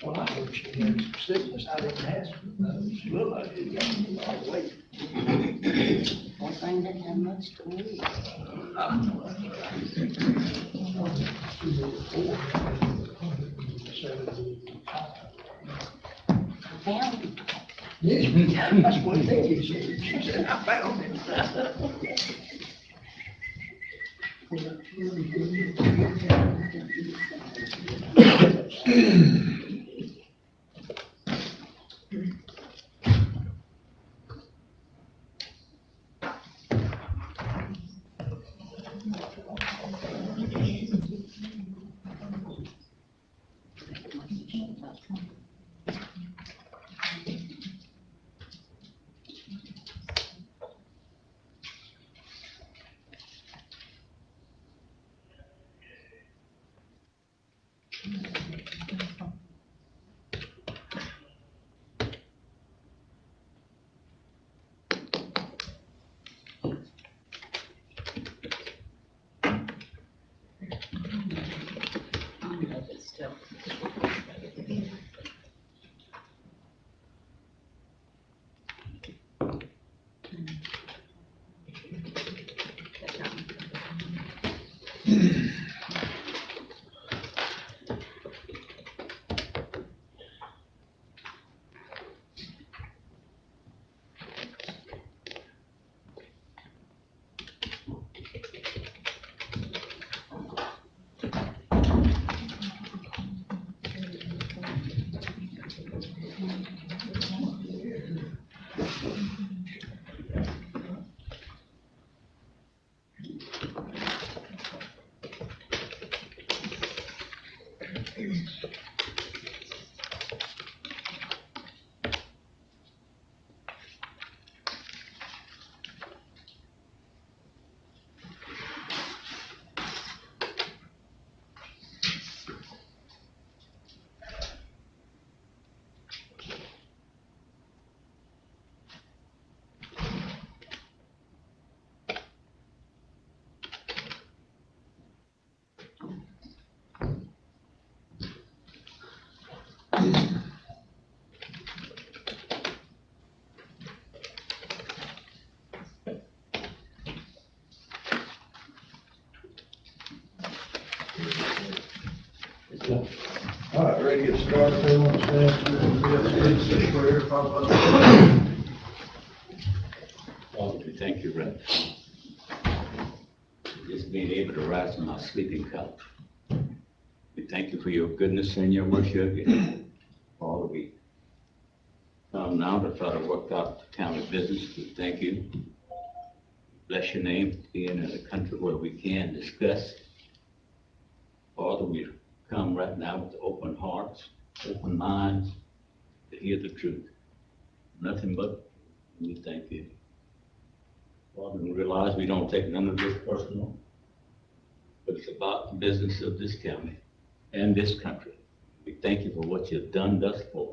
Well, I hope she had some sickness. I didn't ask her. She looked like it got a lot of weight. That thing didn't have much to eat. Found it. Yeah, that's what Nikki said. She said, I found it. I know it's still. All right, ready to get started. They want to stand for prayer, Father. Father, we thank you, Brother, just being able to rise from our sleeping couch. We thank you for your goodness and your mercy again. Father, we come now to try to work out the county business. We thank you. Bless your name, being in a country where we can discuss. Father, we come right now with open hearts, open minds to hear the truth. Nothing but we thank you. Father, we realize we don't take none of this personal, but it's about the business of this county and this country. We thank you for what you've done thus far,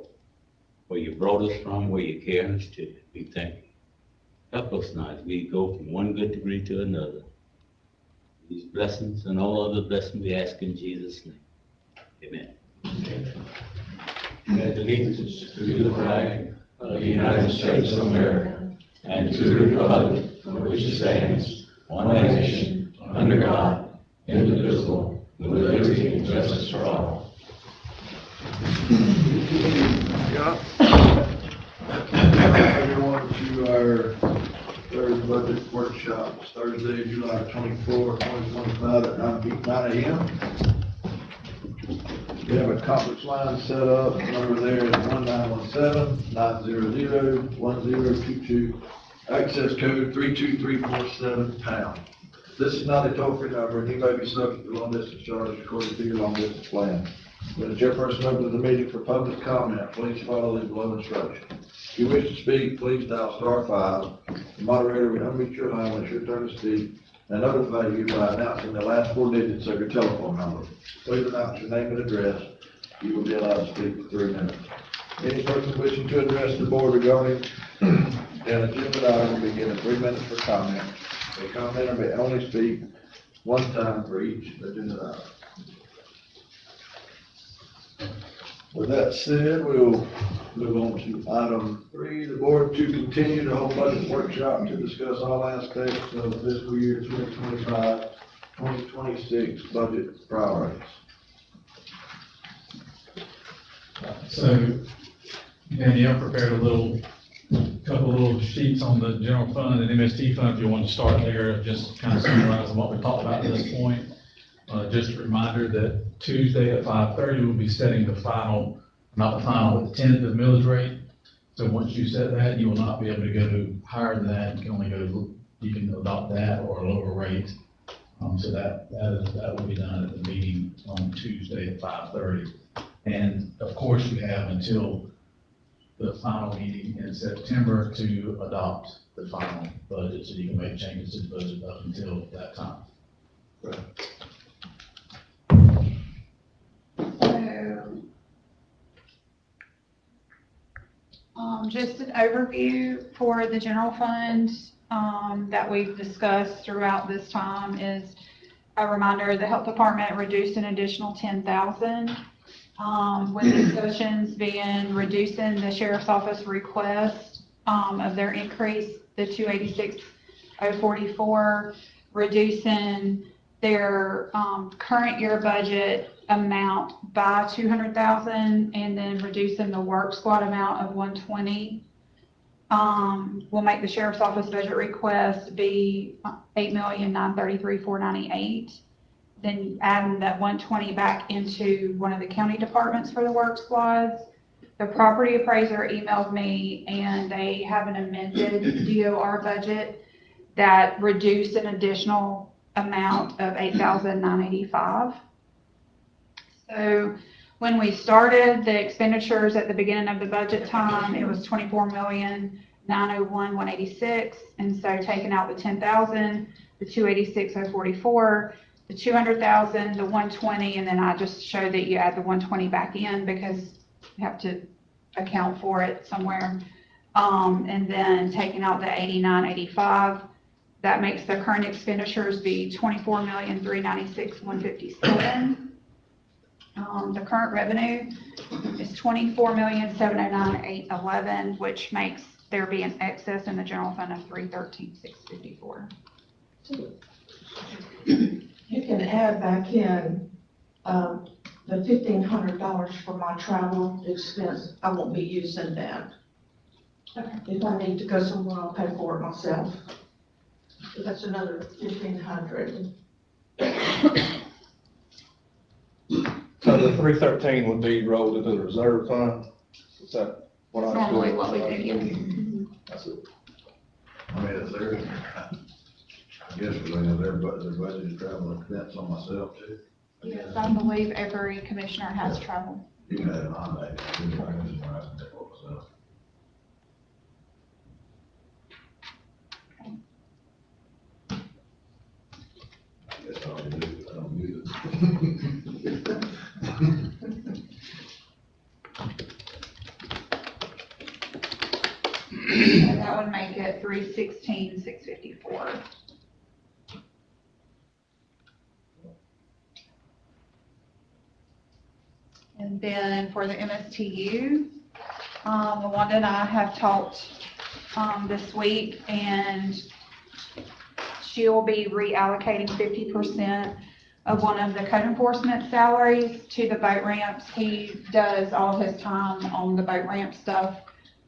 where you brought us from, where you carried us to. We thank you. Help us now as we go from one good degree to another. These blessings and all other blessings we ask in Jesus' name. Amen. Pledge allegiance to the flag of the United States of America and to the republic for which it stands, one nation, under God, indivisible, with liberty and justice for all. Everyone to our third budget workshop, Thursday, July 24, 2025 at 9 a.m. We have a conference line set up. The number there is 1917-900-1022. access code 32347 #. This is not a toll-free number, and you may be subject to long-distance charges according to your long-distance plan. When the chairperson opens the meeting for public comment, please follow the below instructions. If you wish to speak, please dial *5. The moderator will unmute your line when it's your turn to speak and notify you by announcing the last 4 digits of your telephone number. Please announce your name and address. You will be allowed to speak for 3 minutes. Any person wishing to address the board regarding an agenda item will be given 3 minutes for comment. The commenter may only speak 1 time for each agenda item. With that said, we'll move on to item 3, the board to continue the whole budget workshop to discuss all aspects of fiscal year 2025, 2026 budget priorities. So, Danielle prepared couple little sheets on the general fund and MST fund, if you want to start there, just kind of summarizing what we talked about to this point. Just a reminder that Tuesday at 5:30, we'll be setting the final, not the final, but the tentative millage rate. So once you set that, you will not be able to go higher than that. You can only you can adopt that or a lower rate. So that will be done at the meeting on Tuesday at 5:30. And of course, you have until the final meeting in September to adopt the final budget, so you can make changes to the budget up until that time. Right. So, just an overview for the general fund, that we've discussed throughout this time is a reminder, the health department reduced an additional 10,000. With discussions being reducing the sheriff's office request, of their increase, the 286,044, reducing their, current year budget amount by 200,000, and then reducing the work squad amount of 120. Will make the sheriff's office budget request be 8,933,498. Then adding that 120 back into one of the county departments for the work squads. The property appraiser emailed me and they have an amended DOR budget that reduced an additional amount of 8,985. So when we started the expenditures at the beginning of the budget time, it was 24,901,186. And so taking out the 10,000, the 286,044, the 200,000, the 120, and then I just showed that you add the 120 back in because you have to account for it somewhere. And then taking out the 8985, that makes the current expenditures be 24,396,157. The current revenue is 24,709,811, which makes there be an excess in the general fund of 313,654. You can add back in, the $1,500 for my travel expense. I won't be using that. Okay. If I need to go somewhere, I'll pay for it myself. So that's another $1,500. So the 313 would be rolled into the reserve fund? Is that what I? Normally what we do, yes. That's it. I mean, it's their, I guess we're looking at their budget travel expense on myself too. Yes, I believe every commissioner has travel. You can add it on that. I can just take for myself. I guess all you do, I don't use it. And that would make it 316,654. And then for the MSTU, Wanda and I have talked this week, and she will be reallocating 50% of one of the code enforcement salaries to the boat ramps. He does all his time on the boat ramp stuff,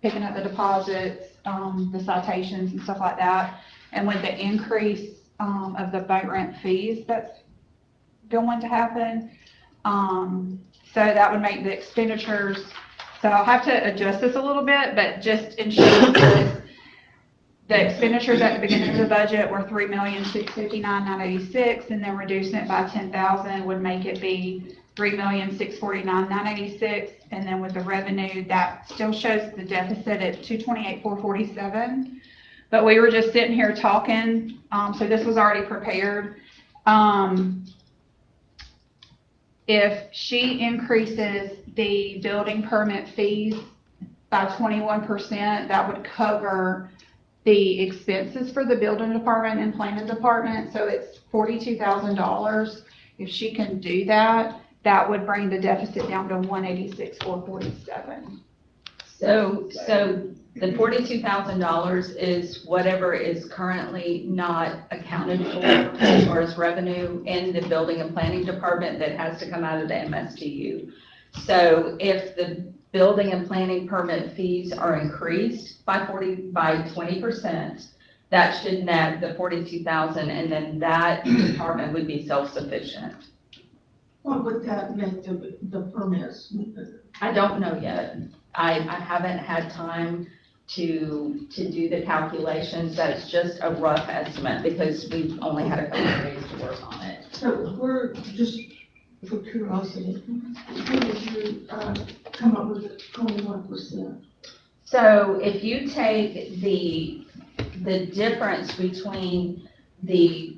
picking up the deposits, the citations and stuff like that. And with the increase of the boat ramp fees that's going to happen, so that would make the expenditures, so I'll have to adjust this a little bit, but just ensure that the expenditures at the beginning of the budget were $3,659,986, and then reducing it by 10,000 would make it be $3,649,986, and then with the revenue, that still shows the deficit at 228,447. But we were just sitting here talking, so this was already prepared. If she increases the building permit fees by 21%, that would cover the expenses for the building department and planning department, so it's $42,000. If she can do that, that would bring the deficit down to 186,447. So the $42,000 is whatever is currently not accounted for as far as revenue in the building and planning department that has to come out of the MSTU. So if the building and planning permit fees are increased by 20%, that should net the $42,000, and then that department would be self-sufficient. What would that make the permits? I don't know yet. I haven't had time to do the calculations. That's just a rough estimate because we've only had a couple of days to work on it. So we're just, for curiosity, how did you come up with the 21%? So if you take the difference between the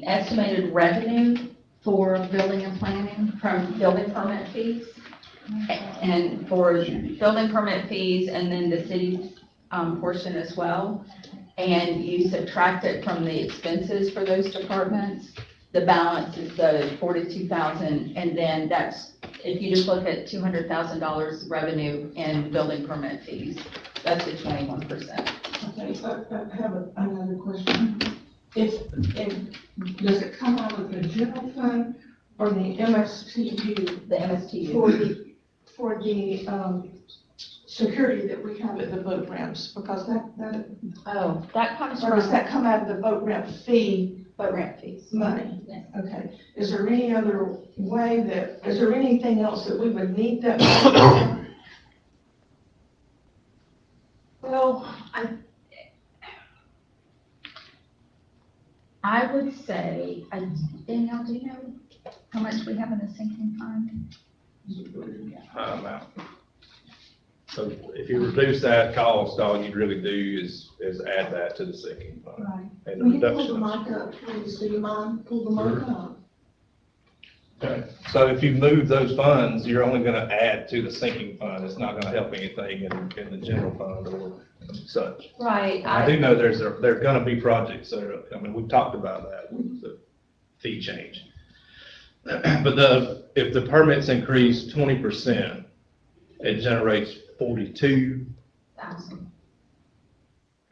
estimated revenue for building and planning from building permit fees, and for building permit fees and then the city's portion as well, and you subtract it from the expenses for those departments, the balance is the $42,000, and then that's, if you just look at $200,000 revenue in building permit fees, that's the 21%. Okay, so I have another question. Does it come out of the general fund or the MSTU? The MSTU. For the security that we have at the boat ramps, because that Oh, that comes or does from that come out of the boat ramp fee boat ramp fees. money? Yes. Okay, is there any other way is there anything else that we would need that money for? Well, I would say, Danielle, do you know how much we have in the sinking fund? Amount. So if you reduce that cost, all you'd really do is add that to the sinking fund. Right. And the Will you pull the reductions. mic up, please? Do you mind? Pull the mic up. Okay. So if you move those funds, you're only gonna add to the sinking fund. It's not gonna help anything in the general fund or such. Right. I do know there's gonna be projects that are, I mean, we've talked about that, the fee change. But if the permits increase 20%, it generates 42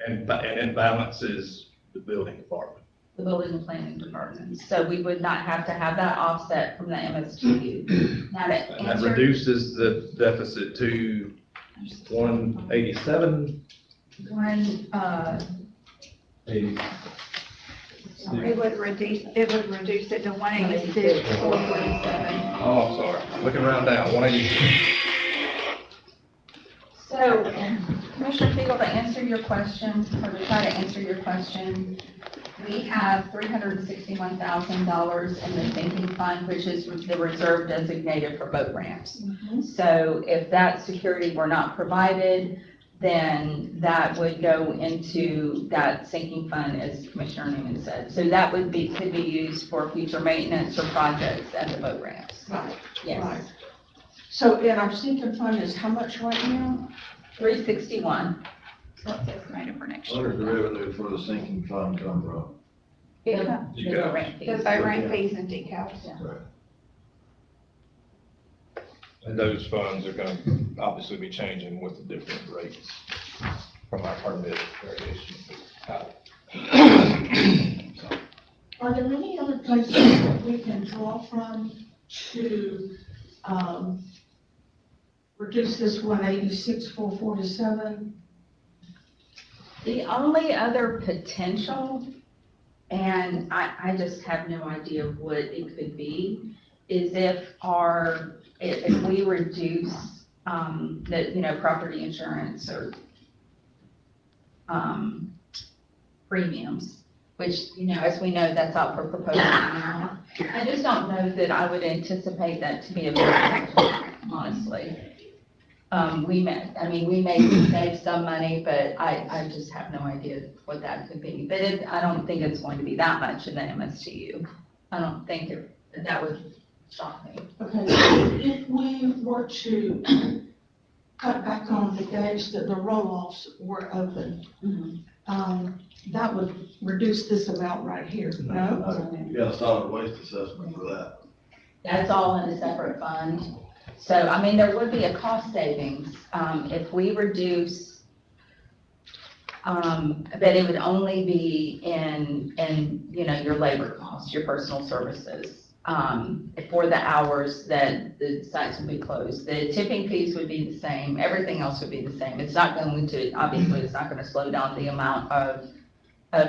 and balances the building department. The building and planning department. So we would not have to have that offset from the MSTU. Now to And that answer, reduces the deficit to 187. It would reduce it to 186,447. Oh, I'm sorry, looking around down, 180. So, Commissioner Fiegel, to answer your question, or to try to answer your question, we have $361,000 in the sinking fund, which is the reserve designated for boat ramps. So if that security were not provided, then that would go into that sinking fund, as Commissioner Newman said. So that could be used for future maintenance or projects at the boat ramps. Right. Yes. Right. So in our sinking fund is how much right now? 361. What's estimated for next Where year? does the revenue for the sinking fund come from? The The boat ramp fees. boat ramp fees and decals. And those funds are gonna obviously be changing with the different rates from our permit variation. Are there any other places that we can draw from to, reduce this 186,447? The only other potential, and I just have no idea what it could be, is if we reduce, property insurance or, premiums, which, as we know, that's out for proposal now. I just don't know that I would anticipate that to be a big, honestly. We may save some money, but I just have no idea what that could be. But I don't think it's going to be that much in the MSTU. I don't think that would shock me. Okay, so if we were to cut back on the days that the roll-offs were open, that would reduce this amount right here, no? You got a solid waste assessment for that. That's all in a separate fund. So, there would be a cost savings, if we reduce, but it would only be in, your labor costs, your personal services, for the hours that the sites would be closed. The tipping fees would be the same, everything else would be the same. It's not going to, obviously, it's not gonna slow down the amount of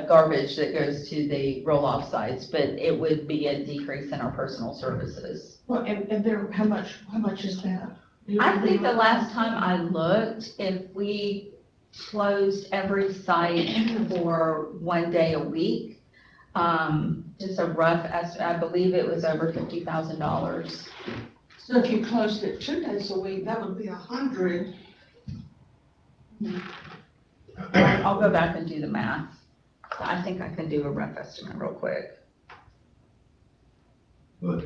garbage that goes to the roll-off sites, but it would be a decrease in our personal services. Well, and there, how much is that? I think the last time I looked, if we closed every site for 1 day a week, just a rough estimate, I believe it was over $50,000. So if you closed it 2 days a week, that would be 100. I'll go back and do the math. I think I can do a rough estimate real quick. But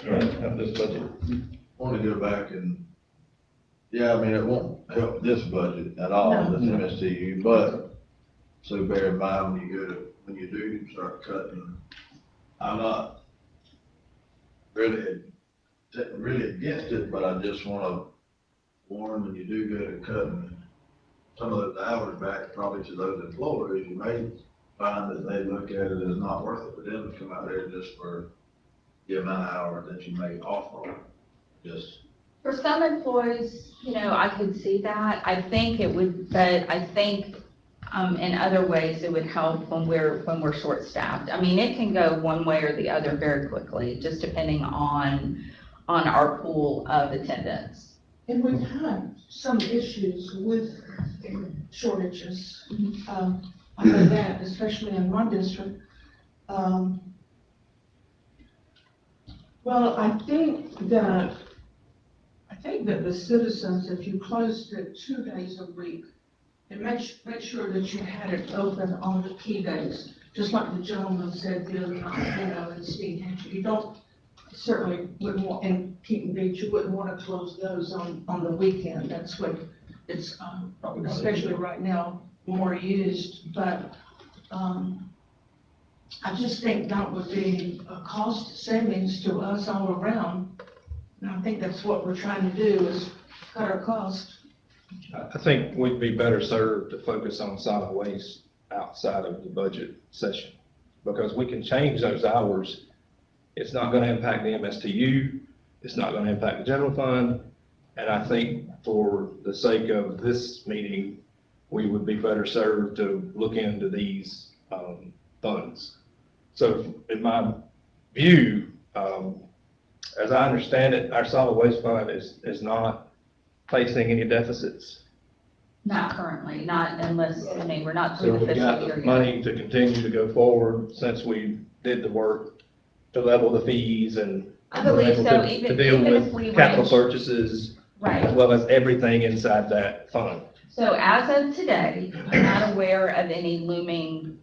Have this budget. want to go back and, yeah, it won't help this budget at all, No. this MSTU, but, so bear in mind when you do start cutting, I'm not really against it, but I just want to warn when you do go to cutting some of those hours back probably to those employees, you may find that they look at it as not worth it for them to come out there just for the amount of hours that you may offer. Just, For some employees, I could see that. I think it would, but I think, in other ways, it would help when we're short-staffed. It can go one way or the other very quickly, just depending on our pool of attendance. And we've had some issues with shortages. I know that, especially in my district. Well, I think that the citizens, if you closed it 2 days a week, and make sure that you had it open on the key days, just like the gentleman said the other night, in Steve Hampshire. You don't, certainly wouldn't want, in Keaton Beach, you wouldn't want to close those on the weekend. That's what it's, especially right now, more used, but, I just think that would be a cost savings to us all around. And I think that's what we're trying to do, is cut our costs. I think we'd be better served to focus on solid waste outside of the budget session, because we can change those hours. It's not gonna impact the MSTU, it's not gonna impact the general fund, and I think for the sake of this meeting, we would be better served to look into these, funds. So in my view, as I understand it, our solid waste fund is not facing any deficits. Not currently, not unless, we're not So through the we've got fiscal year the yet. money to continue to go forward since we did the work to level the fees and I we're believe able so, to even deal if we with capital range- purchases as Right. well as everything inside that fund. So as of today, I'm not aware of any looming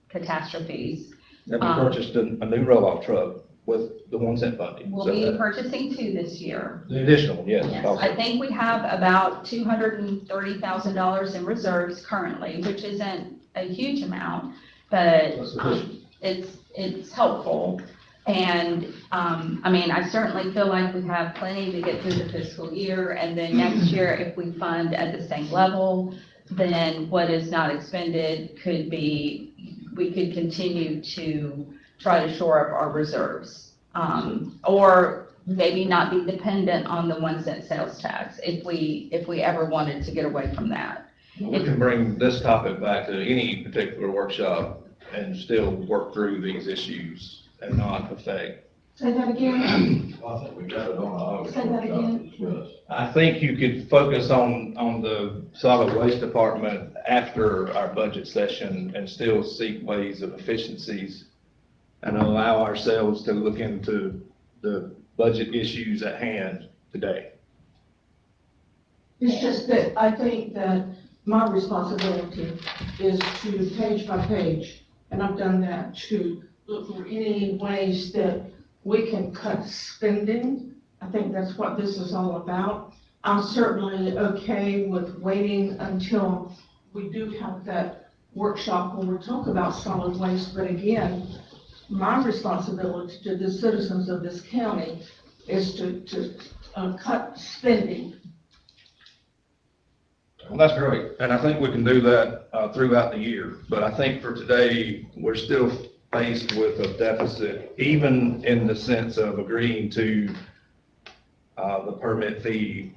catastrophes. And we purchased a new roll-off truck with the 1 cent funding. We'll So be that- purchasing 2 this year. The additional, yes. Yes, also. I think we have about $230,000 in reserves currently, which isn't a huge amount, but That's sufficient. it's helpful. And, I certainly feel like we have plenty to get through the fiscal year, and then next year, if we fund at the same level, then what is not expended we could continue to try to shore up our reserves. Or maybe not be dependent on the 1 cent sales tax if we ever wanted to get away from that. We can bring this topic back to any particular workshop and still work through these issues and not affect Say that again? I think we got it on our August Say that workshop again. to discuss. I think you could focus on the solid waste department after our budget session and still seek ways of efficiencies and allow ourselves to look into the budget issues at hand today. It's just that I think that my responsibility is to page by page, and I've done that, to look for any ways that we can cut spending. I think that's what this is all about. I'm certainly okay with waiting until we do have that workshop where we talk about solid waste, but again, my responsibility to the citizens of this county is to cut spending. Well, that's great, and I think we can do that throughout the year. But I think for today, we're still faced with a deficit, even in the sense of agreeing to the permit fee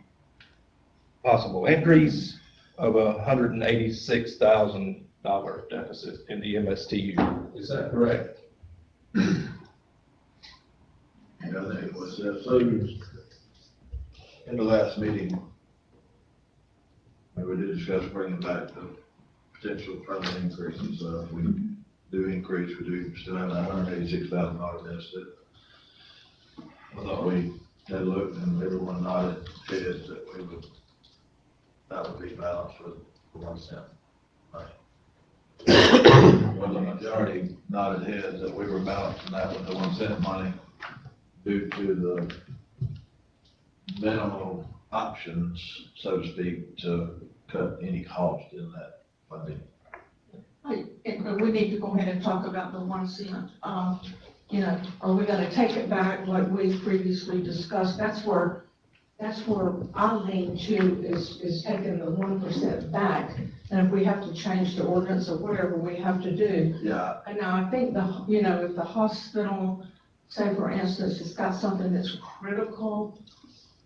possible increase of $186,000 deficit in the MSTU. Is that correct? Yeah, I think it was, so, in the last meeting, we did discuss bringing back the potential permit increases, so if we do increase, we do still have that $186,000 deficit. I thought we had looked and everyone nodded heads that that would be balanced with the 1 cent. Right. Well, the majority nodded heads that we were balancing that with the 1 cent money due to the minimal options, so to speak, to cut any cost in that funding. And we need to go ahead and talk about the 1 cent. You know, are we gonna take it back like we previously discussed? That's where I lean to is taking the 1% back. And if we have to change the ordinance or whatever we have to do. Yeah, And now I think if the hospital, say for instance, has got something that's critical,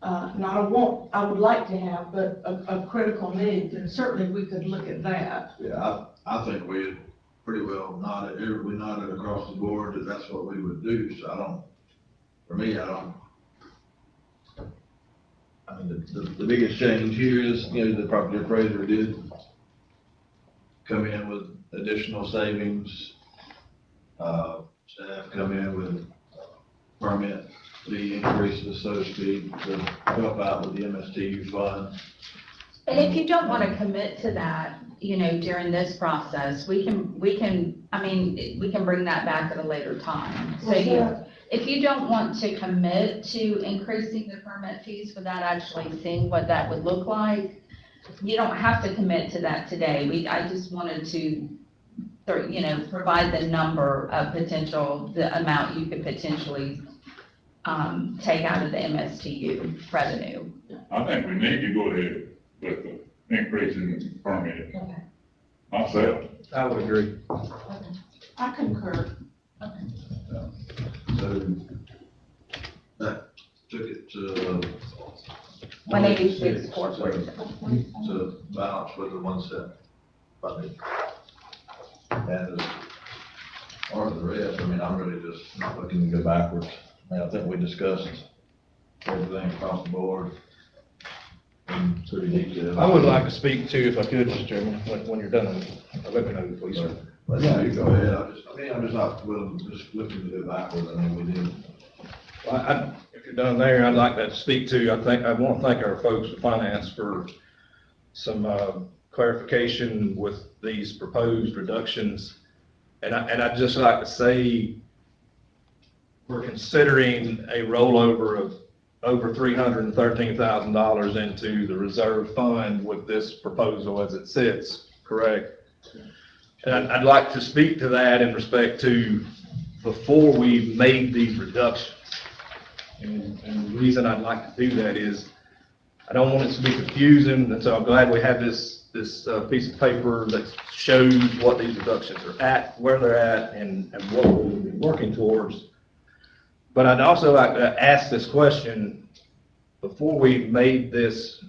not a want, I would like to have, but a critical need, then certainly we could look at that. yeah, I think we had pretty well nodded, we nodded across the board that that's what we would do, so I mean, the biggest change here is, the property appraiser did come in with additional savings. Staff come in with permit fee increases, so to speak, to help out with the MSTU fund. And if you don't want to commit to that, during this process, we can bring that back at a later time. So if you don't want to commit to increasing the permit fees without actually seeing what that would look like, you don't have to commit to that today. I just wanted to, provide the number of the amount you could potentially take out of the MSTU revenue. I think we need to go ahead with the increase in the permit. Okay. Myself. I would agree. I concur. So that took it to 186, 440. to balance with the 1 cent funding. And as far as the rest, I'm really just not looking to go backwards. I think we discussed everything across the board. And so we need to. I would like to speak to, if I could, Mr. Chairman, when you're done, let me know, please, sir. But yeah, you go ahead. I'm just not willing, just looking to go backwards. We did. If you're done there, I'd like to speak to, I want to thank our folks at finance for some clarification with these proposed reductions. And I'd just like to say, we're considering a rollover of over $313,000 into the reserve fund with this proposal as it sits, correct? And I'd like to speak to that in respect to before we made these reductions. And the reason I'd like to do that is I don't want it to be confusing, and so I'm glad we have this piece of paper that shows what these reductions are at, where they're at, and what we'll be working towards. But I'd also like to ask this question, before we made this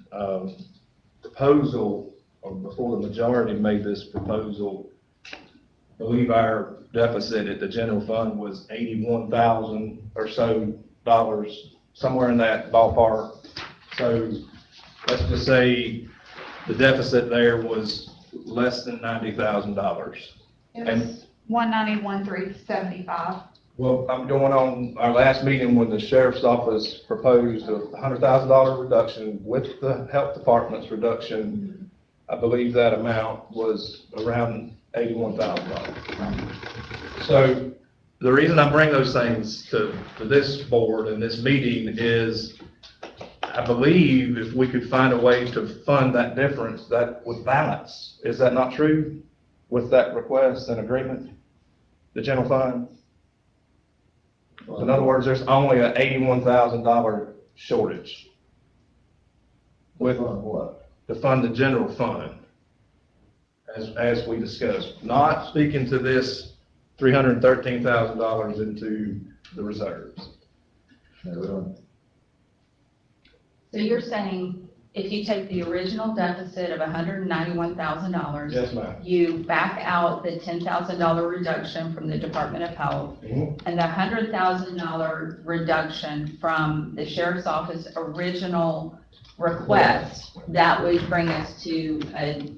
proposal, or before the majority made this proposal, I believe our deficit at the general fund was $81,000 or so dollars, somewhere in that ballpark. So let's just say the deficit there was less than $90,000. It And- was 191,375. Well, I'm going on our last meeting when the sheriff's office proposed a $100,000 reduction with the health department's reduction. I believe that amount was around $81,000. So the reason I bring those things to this board and this meeting is I believe if we could find a way to fund that difference, that would balance. Is that not true with that request and agreement? The general fund? In other words, there's only an $81,000 shortage with What? to fund the general fund, as we discussed. Not speaking to this $313,000 into the reserves. No, we don't. So you're saying if you take the original deficit of $191,000. Yes, ma'am. You back out the $10,000 reduction from the Department of Health Mhm. and the $100,000 reduction from the sheriff's office original request, that would bring us to a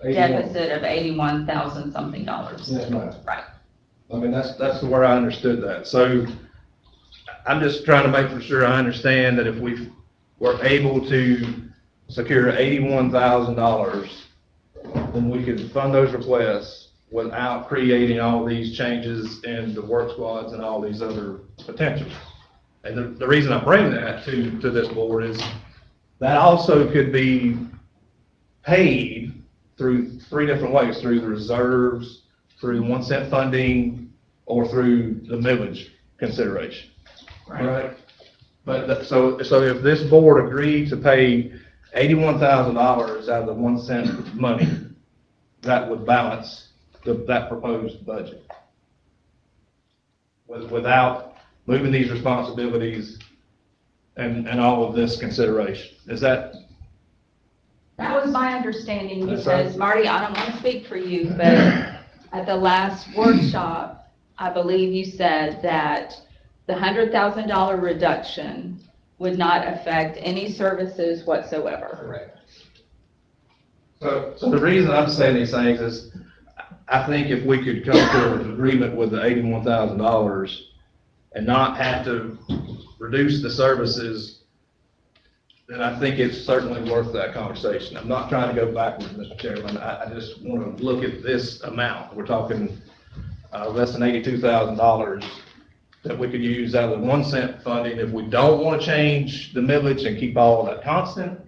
deficit of $81,000 something dollars. Yes, ma'am. Right. I mean, that's where I understood that. So I'm just trying to make for sure I understand that if we were able to secure $81,000, then we could fund those requests without creating all these changes in the work squads and all these other potentials. And the reason I bring that to this board is that also could be paid through three different ways, through the reserves, through the 1 cent funding, or through the millage consideration. Right? But, so if this board agreed to pay $81,000 out of the 1 cent money, that would balance that proposed budget. Without moving these responsibilities and all of this consideration. Is that? That was my understanding, That's right. because Marty, I don't want to speak for you, but at the last workshop, I believe you said that the $100,000 reduction would not affect any services whatsoever. Correct. So the reason I'm saying these things is, I think if we could come to an agreement with the $81,000 and not have to reduce the services, then I think it's certainly worth that conversation. I'm not trying to go backwards, Mr. Chairman. I just want to look at this amount. We're talking less than $82,000 that we could use out of the 1 cent funding. If we don't want to change the millage and keep all of that constant,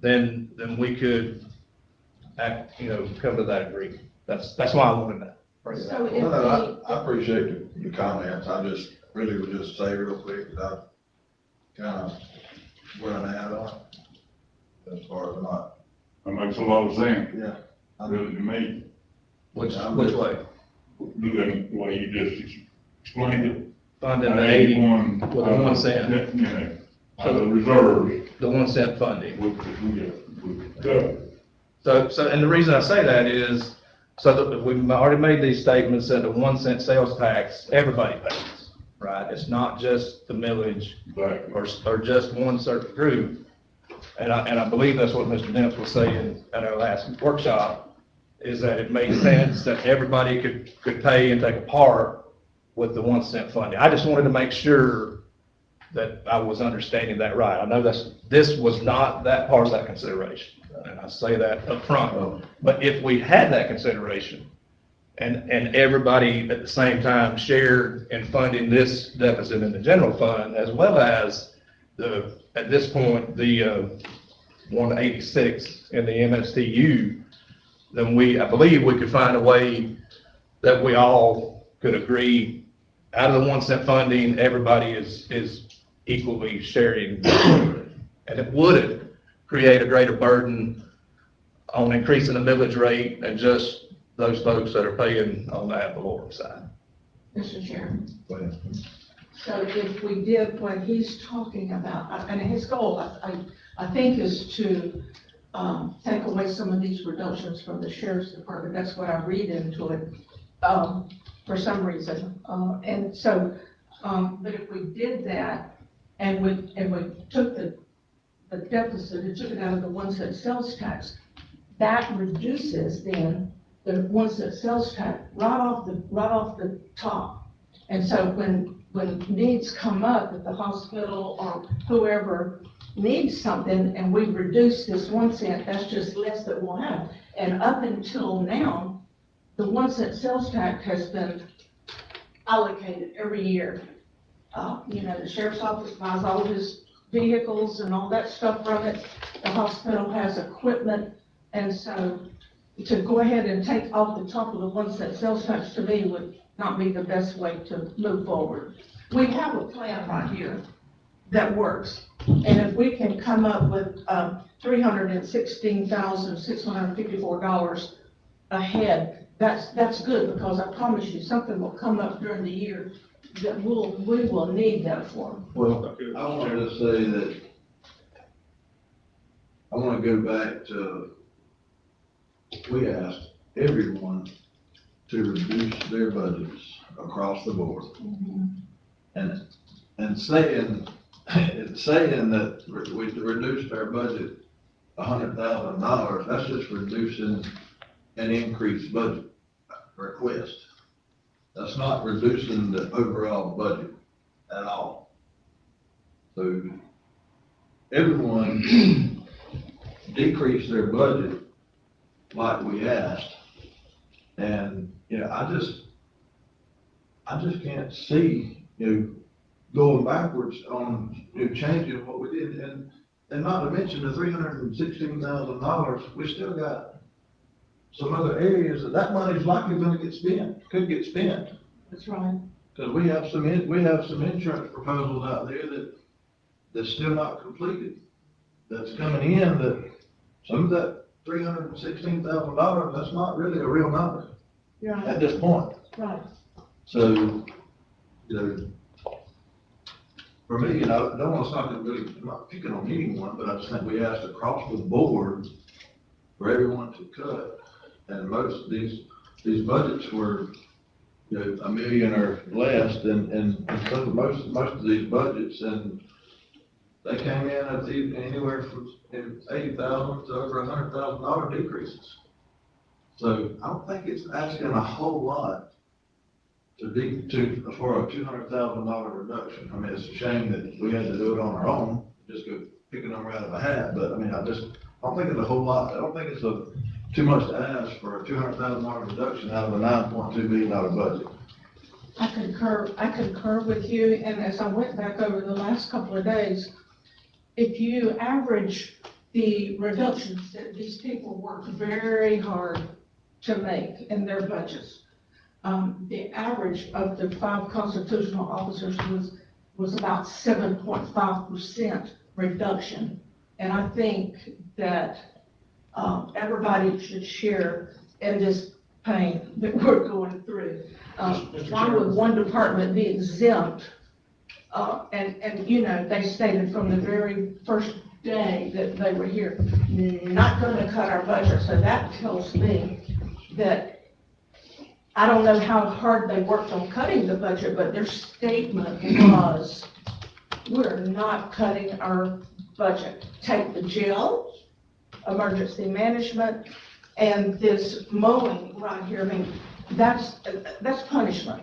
then we could come to that agreement. That's why I wanted to bring it So up. if No, the, I appreciate the comments. I just really would just say real quick that I kind of where I'm at on it, as far as not, That makes a lot of sense, yeah. really, to me, Which way? looking at the way you just explained it. Funding the 80, 81, with the 1 cent. You know, out of the reserves, the 1 cent funding. So, and the reason I say that is, so that we've already made these statements that the 1 cent sales tax, everybody pays, right? It's not just the millage or just one certain group. And I believe that's what Mr. Dents was saying at our last workshop, is that it made sense that everybody could pay and take a part with the 1 cent funding. I just wanted to make sure that I was understanding that right. I know this was not that part of that consideration, and I say that up front. But if we had that consideration, and everybody at the same time shared in funding this deficit in the general fund, as well as at this point, the 186 in the MSTU, then I believe we could find a way that we all could agree, out of the 1 cent funding, everybody is equally sharing. And it would create a greater burden on increasing the millage rate than just those folks that are paying on the ad valorem side. Mr. Chairman, Go ahead. so if we did what he's talking about, and his goal, I think, is to take away some of these reductions from the sheriff's department. That's what I read into it. for some reason. And so, but if we did that and we took the deficit and took it out of the one cent sales tax, that reduces then the one cent sales tax right off the top. And so when needs come up at the hospital or whoever needs something and we reduce this 1 cent, that's just less that we'll have. And up until now, the 1 cent sales tax has been allocated every year. The sheriff's office buys all of his vehicles and all that stuff from it. The hospital has equipment. And so to go ahead and take off the top of the 1 cent sales tax to me would not be the best way to move forward. We have a plan right here that works. And if we can come up with $316,654 ahead, that's good, because I promise you, something will come up during the year that we will need that for. Well, I wanted to say that I want to go back to, we asked everyone to reduce their budgets across the board. And saying that we reduced our budget $100,000, that's just reducing an increased budget request. That's not reducing the overall budget at all. So everyone decreased their budget like we asked. And, I just can't see, going backwards on, changing what we did. And not to mention the $316,000, we still got some other areas that money's likely gonna get spent, could get spent. That's right. Because we have some insurance proposals out there that's still not completed, that's coming in, that some of that $316,000, that's not really a real number Yeah, at this point. right. So, for me, I'm not picking on anyone, but I just think we asked across the board for everyone to cut. And most of these budgets were, $1 million or less, and so most of these budgets, and they came in at anywhere from $80,000 to over $100,000 decreases. So I don't think it's asking a whole lot for a $200,000 reduction. I mean, it's a shame that we had to do it on our own, just go pick a number out of a hat, but I don't think it's a whole lot. I don't think it's too much to ask for a $200,000 reduction out of a $9.2 million budget. I concur with you, and as I went back over the last couple of days, if you average the reductions that these people work very hard to make in their budgets, the average of the 5 constitutional officers was about 7.5% reduction. And I think that everybody should share in this pain that we're going through. Why would one department be exempt? And they stated from the very first day that they were here, not going to cut our budget. So that tells me that I don't know how hard they worked on cutting the budget, but their statement was, we're not cutting our budget. Take the jail, emergency management, and this mowing right here. I mean, that's punishment.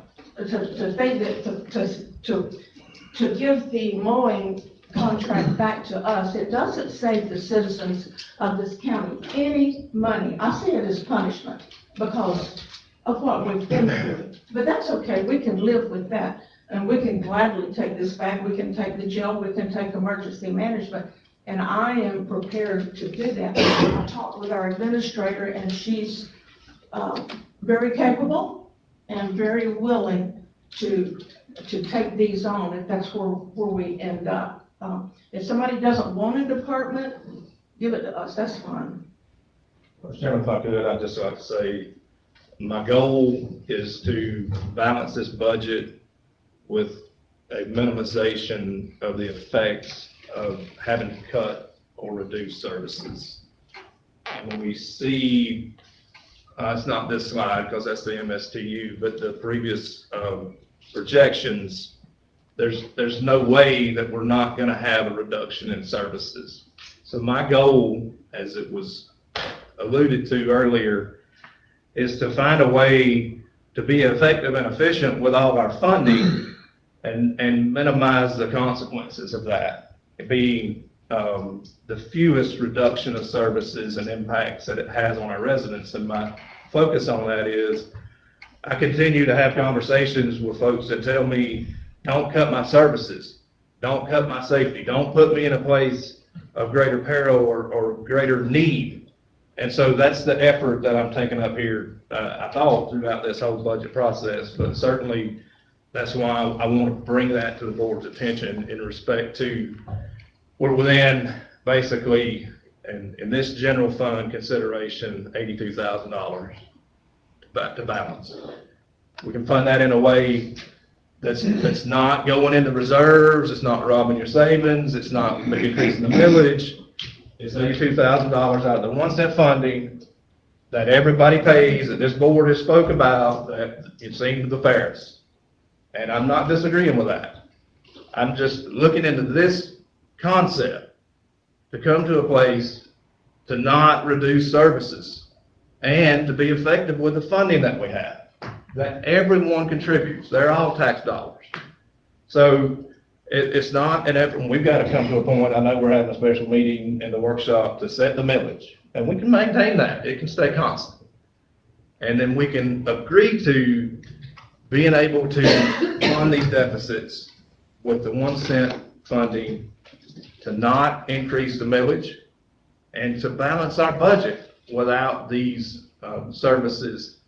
To give the mowing contract back to us, it doesn't save the citizens of this county any money. I see it as punishment because of what we've been through. But that's okay, we can live with that, and we can gladly take this back. We can take the jail, we can take emergency management, and I am prepared to do that. I talked with our administrator, and she's very capable and very willing to take these on if that's where we end up. If somebody doesn't want a department, give it to us, that's fine. Mr. Chairman, if I could, I'd just like to say, my goal is to balance this budget with a minimization of the effects of having to cut or reduce services. And when we see It's not this slide because that's the MSTU, but the previous projections, there's no way that we're not going to have a reduction in services. So my goal, as it was alluded to earlier, is to find a way to be effective and efficient with all of our funding and minimize the consequences of that, being the fewest reduction of services and impacts that it has on our residents. And my focus on that is I continue to have conversations with folks that tell me, don't cut my services, don't cut my safety, don't put me in a place of greater peril or greater need. And so that's the effort that I'm taking up here, I thought, throughout this whole budget process. But certainly that's why I want to bring that to the board's attention in respect to we're within basically, in this general fund consideration, $82,000 to balance. We can fund that in a way that's not going into reserves, it's not robbing your savings, it's not increasing the millage. It's $82,000 out of the 1 cent funding that everybody pays, that this board has spoke about, that it seemed the fairest. And I'm not disagreeing with that. I'm just looking into this concept to come to a place to not reduce services and to be effective with the funding that we have, that everyone contributes. They're all tax dollars. So it's not an effort. We've got to come to a point. I know we're having a special meeting in the workshop to set the millage, and we can maintain that. It can stay constant. And then we can agree to being able to fund these deficits with the 1 cent funding, to not increase the millage, and to balance our budget without these services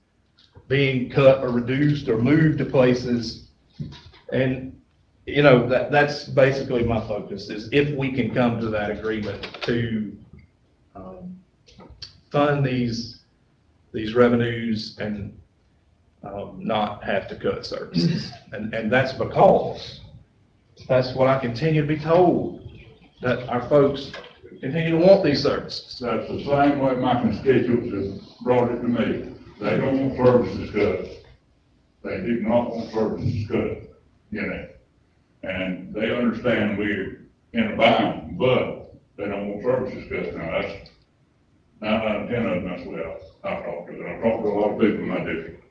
being cut or reduced or moved to places. And you know, that's basically my focus, is if we can come to that agreement to fund these revenues and not have to cut services. And that's because that's what I continue to be told, that our folks continue to want these services. That's the same way my constituents have brought it to me. They don't want services cut. They do not want services cut, you know. And they understand we're in a bind, but they don't want services cut. Now, that's 9 out of 10 of them, that's the way I talk to them. I talk to a lot of people in my district.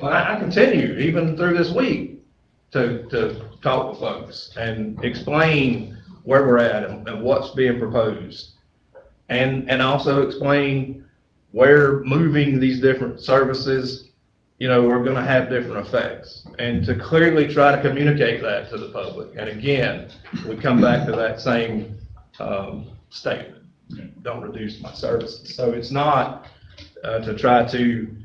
Well, I continue, even through this week, to talk with folks and explain where we're at and what's being proposed. And also explain where moving these different services, you know, are gonna have different effects. And to clearly try to communicate that to the public. And again, we come back to that same statement, don't reduce my services. So it's not to try to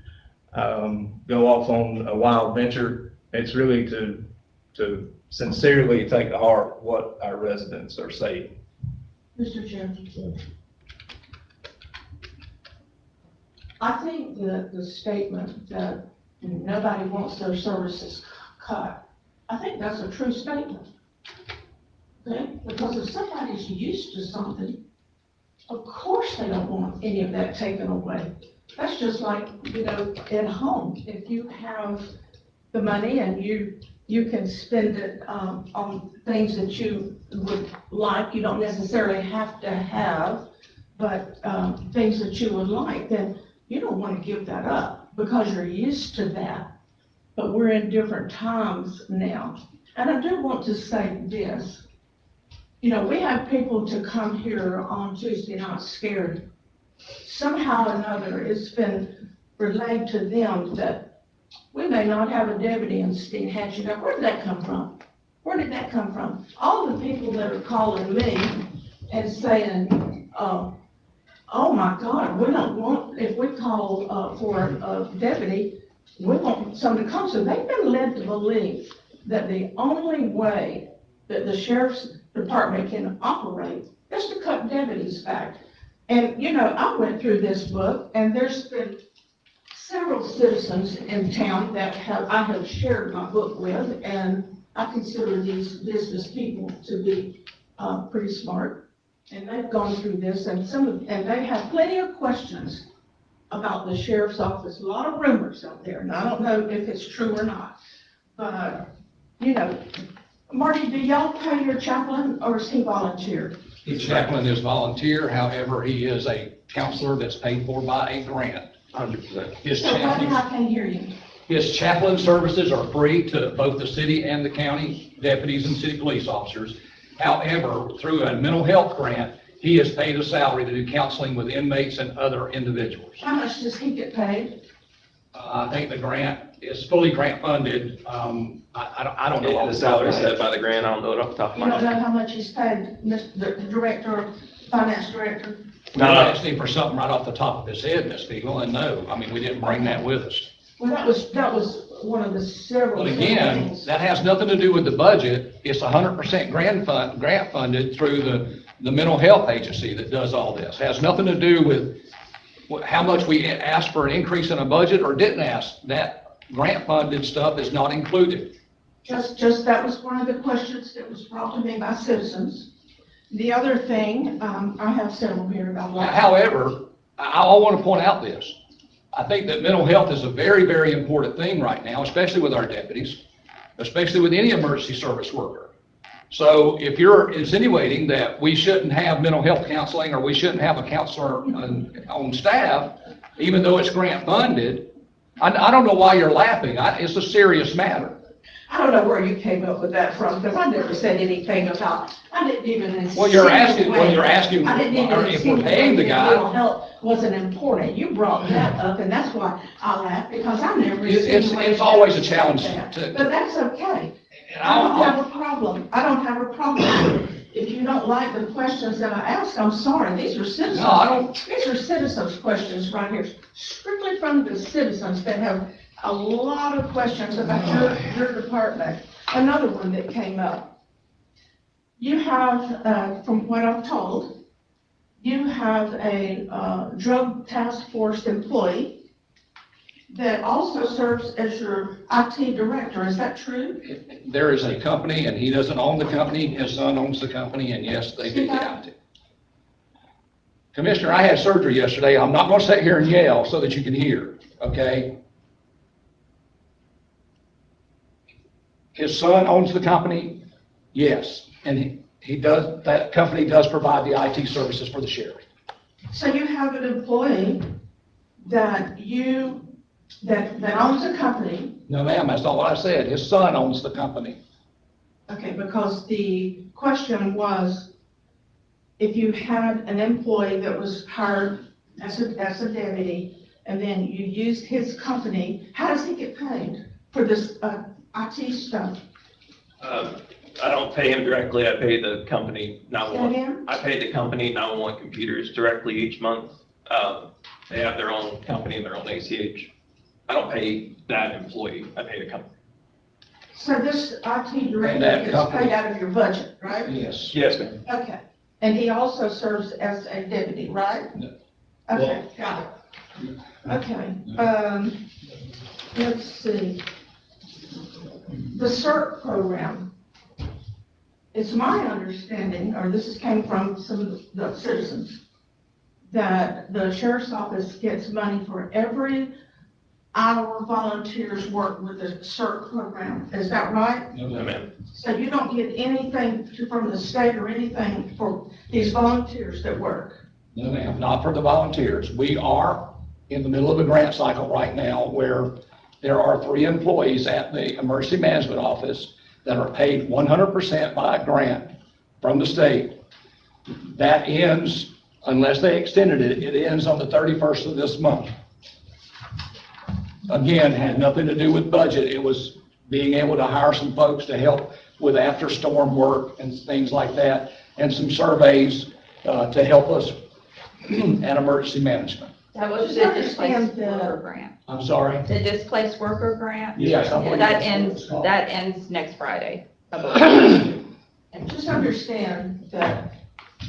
go off on a wild venture. It's really to sincerely take to heart what our residents are saying. Mr. Chairman. I think that the statement that nobody wants their services cut, I think that's a true statement. Okay? Because if somebody's used to something, of course they don't want any of that taken away. That's just like, you know, at home, if you have the money and you can spend it on things that you would like, you don't necessarily have to have, but things that you would like, then you don't want to give that up because you're used to that. But we're in different times now. And I do want to say this. You know, we have people to come here on Tuesday night scared. Somehow or another, it's been relayed to them that we may not have a deputy in Steve Hatchett. Now, where did that come from? Where did that come from? All the people that are calling me and saying, oh my God, we don't want, if we call for a deputy, we want someone to come. So they've been led to believe that the only way that the sheriff's department can operate is to cut deputies back. And, you know, I went through this book, and there's been several citizens in town that I have shared my book with, and I consider these business people to be pretty smart. And they've gone through this, and they have plenty of questions about the sheriff's office, a lot of rumors out there, and I don't know if it's true or not. But, you know, Marty, do y'all pay your chaplain or is he volunteer? The chaplain is volunteer, however, he is a counselor that's paid for by a grant. 100%. His So why did chaplain, I can't hear you? his chaplain services are free to both the city and the county deputies and city police officers. However, through a mental health grant, he is paid a salary to do counseling with inmates and other individuals. How much does he get paid? I think the grant is fully grant funded. I don't know. And the salary set by the grant, I don't know it off the top of You my don't know head. how much he's paid, the director, finance director? We asked him for something right off the top of his head, Ms. Beagle, and no, I mean, we didn't bring that with us. Well, that was one of the several. But again, things. that has nothing to do with the budget. It's 100% grant funded through the mental health agency that does all this. Has nothing to do with how much we asked for an increase in a budget or didn't ask. That grant funded stuff is not included. Just, that was one of the questions that was brought to me by citizens. The other thing, I have several here about that. However, I want to point out this. I think that mental health is a very, very important thing right now, especially with our deputies, especially with any emergency service worker. So if you're insinuating that we shouldn't have mental health counseling or we shouldn't have a counselor on staff, even though it's grant funded, I don't know why you're laughing. It's a serious matter. I don't know where you came up with that from, because I never said anything about, I didn't even insinuate. Well, you're asking I didn't even if we're paying the insinuate that guy. mental health wasn't important. You brought that up, and that's why I laughed, because I never insinuated. It's always a challenge that. to. But that's okay. And I don't have a problem. I don't have a problem. If you don't like the questions that I ask, I'm sorry. These are citizens. No, I don't. These are citizens' questions right here, strictly from the citizens that have a lot of questions about your department. Another one that came up. You have, from what I'm told, you have a drug task force employee that also serves as your IT director. Is that true? There is a company, and he doesn't own the company, his son owns the company, and yes, they do the IT. Commissioner, I had surgery yesterday, I'm not gonna sit here and yell so that you can hear, okay? His son owns the company, yes, and he does, that company does provide the IT services for the sheriff. So you have an employee that owns a company. No, ma'am, that's not what I said, his son owns the company. Okay, because the question was, if you had an employee that was hired as a deputy, and then you used his company, how does he get paid for this, IT stuff? I don't pay him directly, I pay the company Say 911. again? I pay the company 911 computers directly each month. They have their own company and their own ACH. I don't pay that employee, I pay the company. So this IT And director that gets company- paid out of your budget, right? Yes. Yes, ma'am. Okay, and he also serves as a deputy, right? No. Okay, got it. Okay, let's see. The CERT program, it's my understanding, or this came from some of the citizens, that the sheriff's office gets money for every hour volunteers work with the CERT program. Is that right? No, No, ma'am. ma'am. So you don't get anything from the state or anything for these volunteers that work? No, ma'am, not for the volunteers. We are in the middle of a grant cycle right now where there are 3 employees at the emergency management office that are paid 100% by a grant from the state. That ends, unless they extended it, it ends on the 31st of this month. Again, had nothing to do with budget. It was being able to hire some folks to help with after storm work and things like that, and some surveys to help us at emergency management. That was Just the understand displaced the- worker grant. I'm sorry? The displaced worker grant? Yes, I Yeah, believe that that's what ends, it's called. that ends next Friday, I believe. And just understand that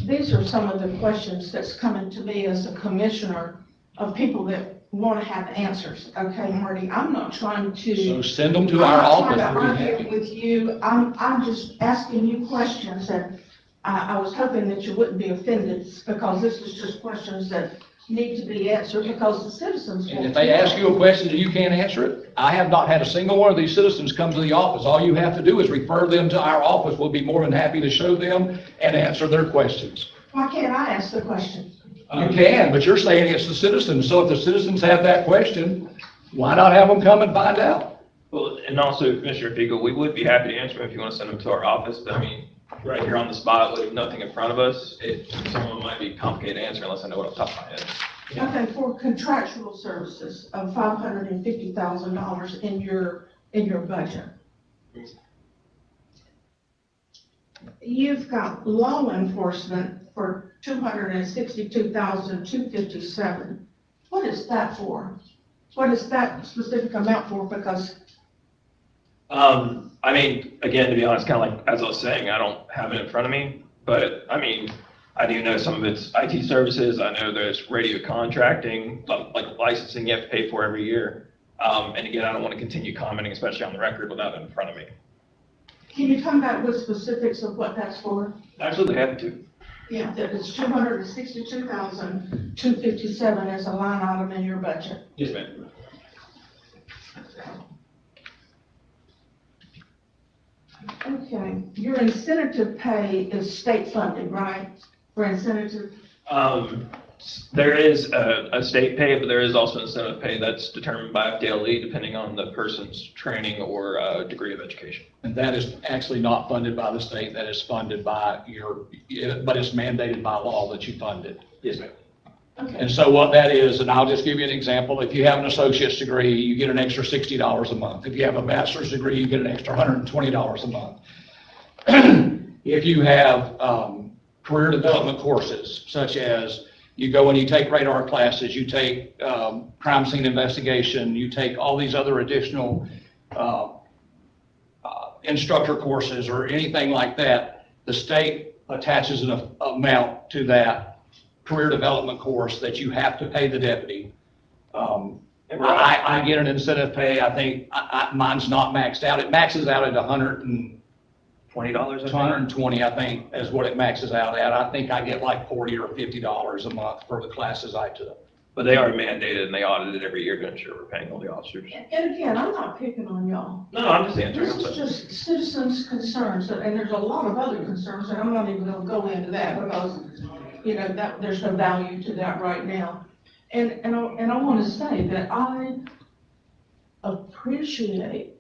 these are some of the questions that's coming to me as a commissioner of people that want to have answers. Okay, Marty, I'm not trying So to. send them to our I'm office. not We'll trying be to argue happy. with you. I'm just asking you questions, and I was hoping that you wouldn't be offended, because this is just questions that need to be answered because the citizens And want if to they know. ask you a question and you can't answer it, I have not had a single one of these citizens come to the office. All you have to do is refer them to our office. We'll be more than happy to show them and answer their questions. Why can't I ask the question? You can, but you're saying it's the citizens. So if the citizens have that question, why not have them come and find out? Well, and also, Commissioner Fiegel, we would be happy to answer them if you want to send them to our office, but I mean, right here on the spot with nothing in front of us, some of them might be complicated to answer unless I know what off the top of my head. Okay, for contractual services of $550,000 in your budget. You've got law enforcement for $262,257. What is that for? What is that specific amount for? Because I mean, again, to be honest, kind of like, as I was saying, I don't have it in front of me, but I mean, I do know some of it's IT services. I know there's radio contracting, like licensing you have to pay for every year. And again, I don't want to continue commenting, especially on the record, without it in front of me. can you come back with specifics of what that's for? Absolutely happy to. Yeah, that is $262,257 as a line item in your budget. Yes, ma'am. Okay, your incentive pay is state funded, right? For incentive, There is a state pay, but there is also incentive pay that's determined by FDLE depending on the person's training or degree of education. And that is actually not funded by the state. That is funded by but it's mandated by law that you fund it. Yes, ma'am. okay. And so what that is, and I'll just give you an example, if you have an associate's degree, you get an extra $60 a month. If you have a bachelor's degree, you get an extra $120 a month. If you have career development courses, such as you go and you take radar classes, you take crime scene investigation, you take all these other additional instructor courses or anything like that, the state attaches an amount to that career development course that you have to pay the deputy. I get an incentive pay. I think mine's not maxed out. It maxes out at $20, I think. 120, I think, is what it maxes out at. I think I get like $40 or $50 a month for the classes I took. But they are mandated and they audit it every year to ensure we're paying all the officers. And again, I'm not picking on y'all. No, I'm just answering. This is just citizens' concerns, and there's a lot of other concerns, and I'm not even gonna go into that because, you know, that, there's no value to that right now. And I wanna say that I appreciate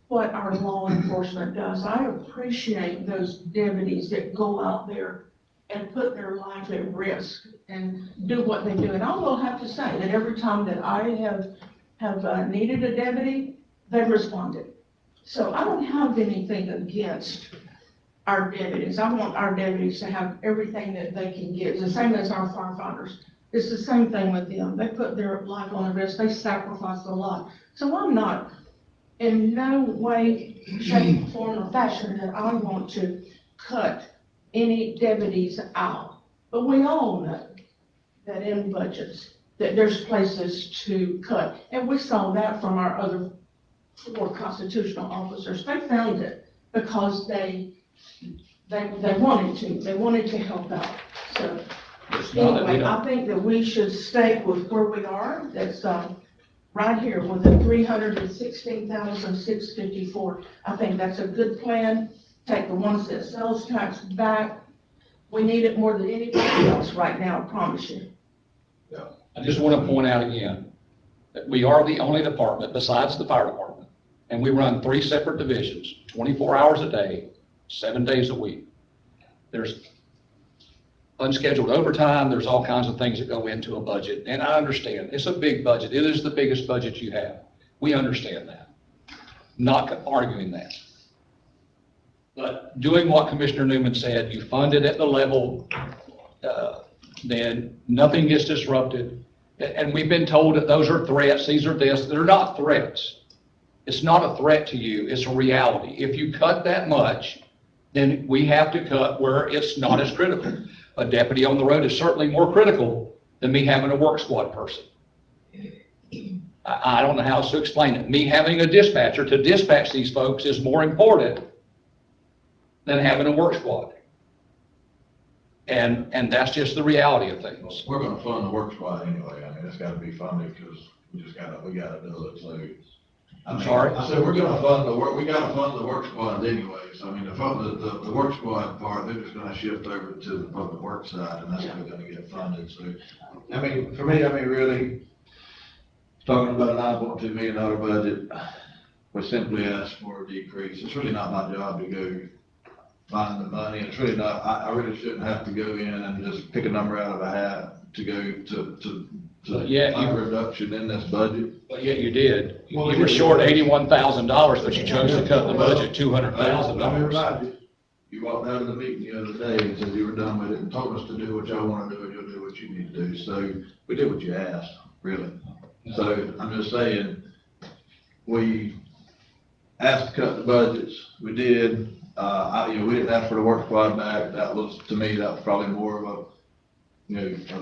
what our law enforcement does. I appreciate those deputies that go out there and put their life at risk and do what they do. And I will have to say that every time that I have needed a deputy, they've responded. So I don't have anything against our deputies. I want our deputies to have everything that they can get. It's the same as our firefighters. It's the same thing with them. They put their life on the risk. They sacrifice a lot. So I'm not in no way, shape, form, or fashion that I want to cut any deputies out. But we all know that in budgets, that there's places to cut. And we saw that from our other 4 constitutional officers. They found it because they wanted to help out. So anyway, I think that we should stay with where we are. That's right here with the $316,654. I think that's a good plan. Take the ones that sales tax back. We need it more than anybody else right now, I promise you. I just want to point out again that we are the only department besides the fire department, and we run 3 separate divisions, 24 hours a day, 7 days a week. There's unscheduled overtime, there's all kinds of things that go into a budget, and I understand, it's a big budget. It is the biggest budget you have. We understand that. Not arguing that. But doing what Commissioner Newman said, you fund it at the level, then nothing gets disrupted. And we've been told that those are threats, these are this, they're not threats. It's not a threat to you, it's a reality. If you cut that much, then we have to cut where it's not as critical. A deputy on the road is certainly more critical than me having a work squad person. I don't know how else to explain it. Me having a dispatcher to dispatch these folks is more important than having a work squad. And that's just the reality of things. We're gonna fund the work squad anyway, I mean, it's gotta be funded, because we gotta do it, so. I I'm mean, sorry? I said, we're gonna fund the work, we gotta fund the work squad anyway, so I mean, the work squad part, they're just gonna shift over to the public works side, and that's how we're gonna get funded, so. I mean, for me, really, talking about a $9.2 million budget, we simply ask for a decrease. It's really not my job to go find the money. It's really not, I really shouldn't have to go in and just pick a number out of a hat to go to Yeah, find a you- reduction in this budget. But yet you did. You Well, were yeah. short $81,000, but you chose to cut the budget Let me $200,000. remind you, you walked out of the meeting the other day and said you were done with it and told us to do what y'all wanna do and you'll do what you need to do. So we did what you asked, really. So I'm just saying, we asked to cut the budgets, we did. We didn't ask for the work squad back. That was, to me, that was probably more of a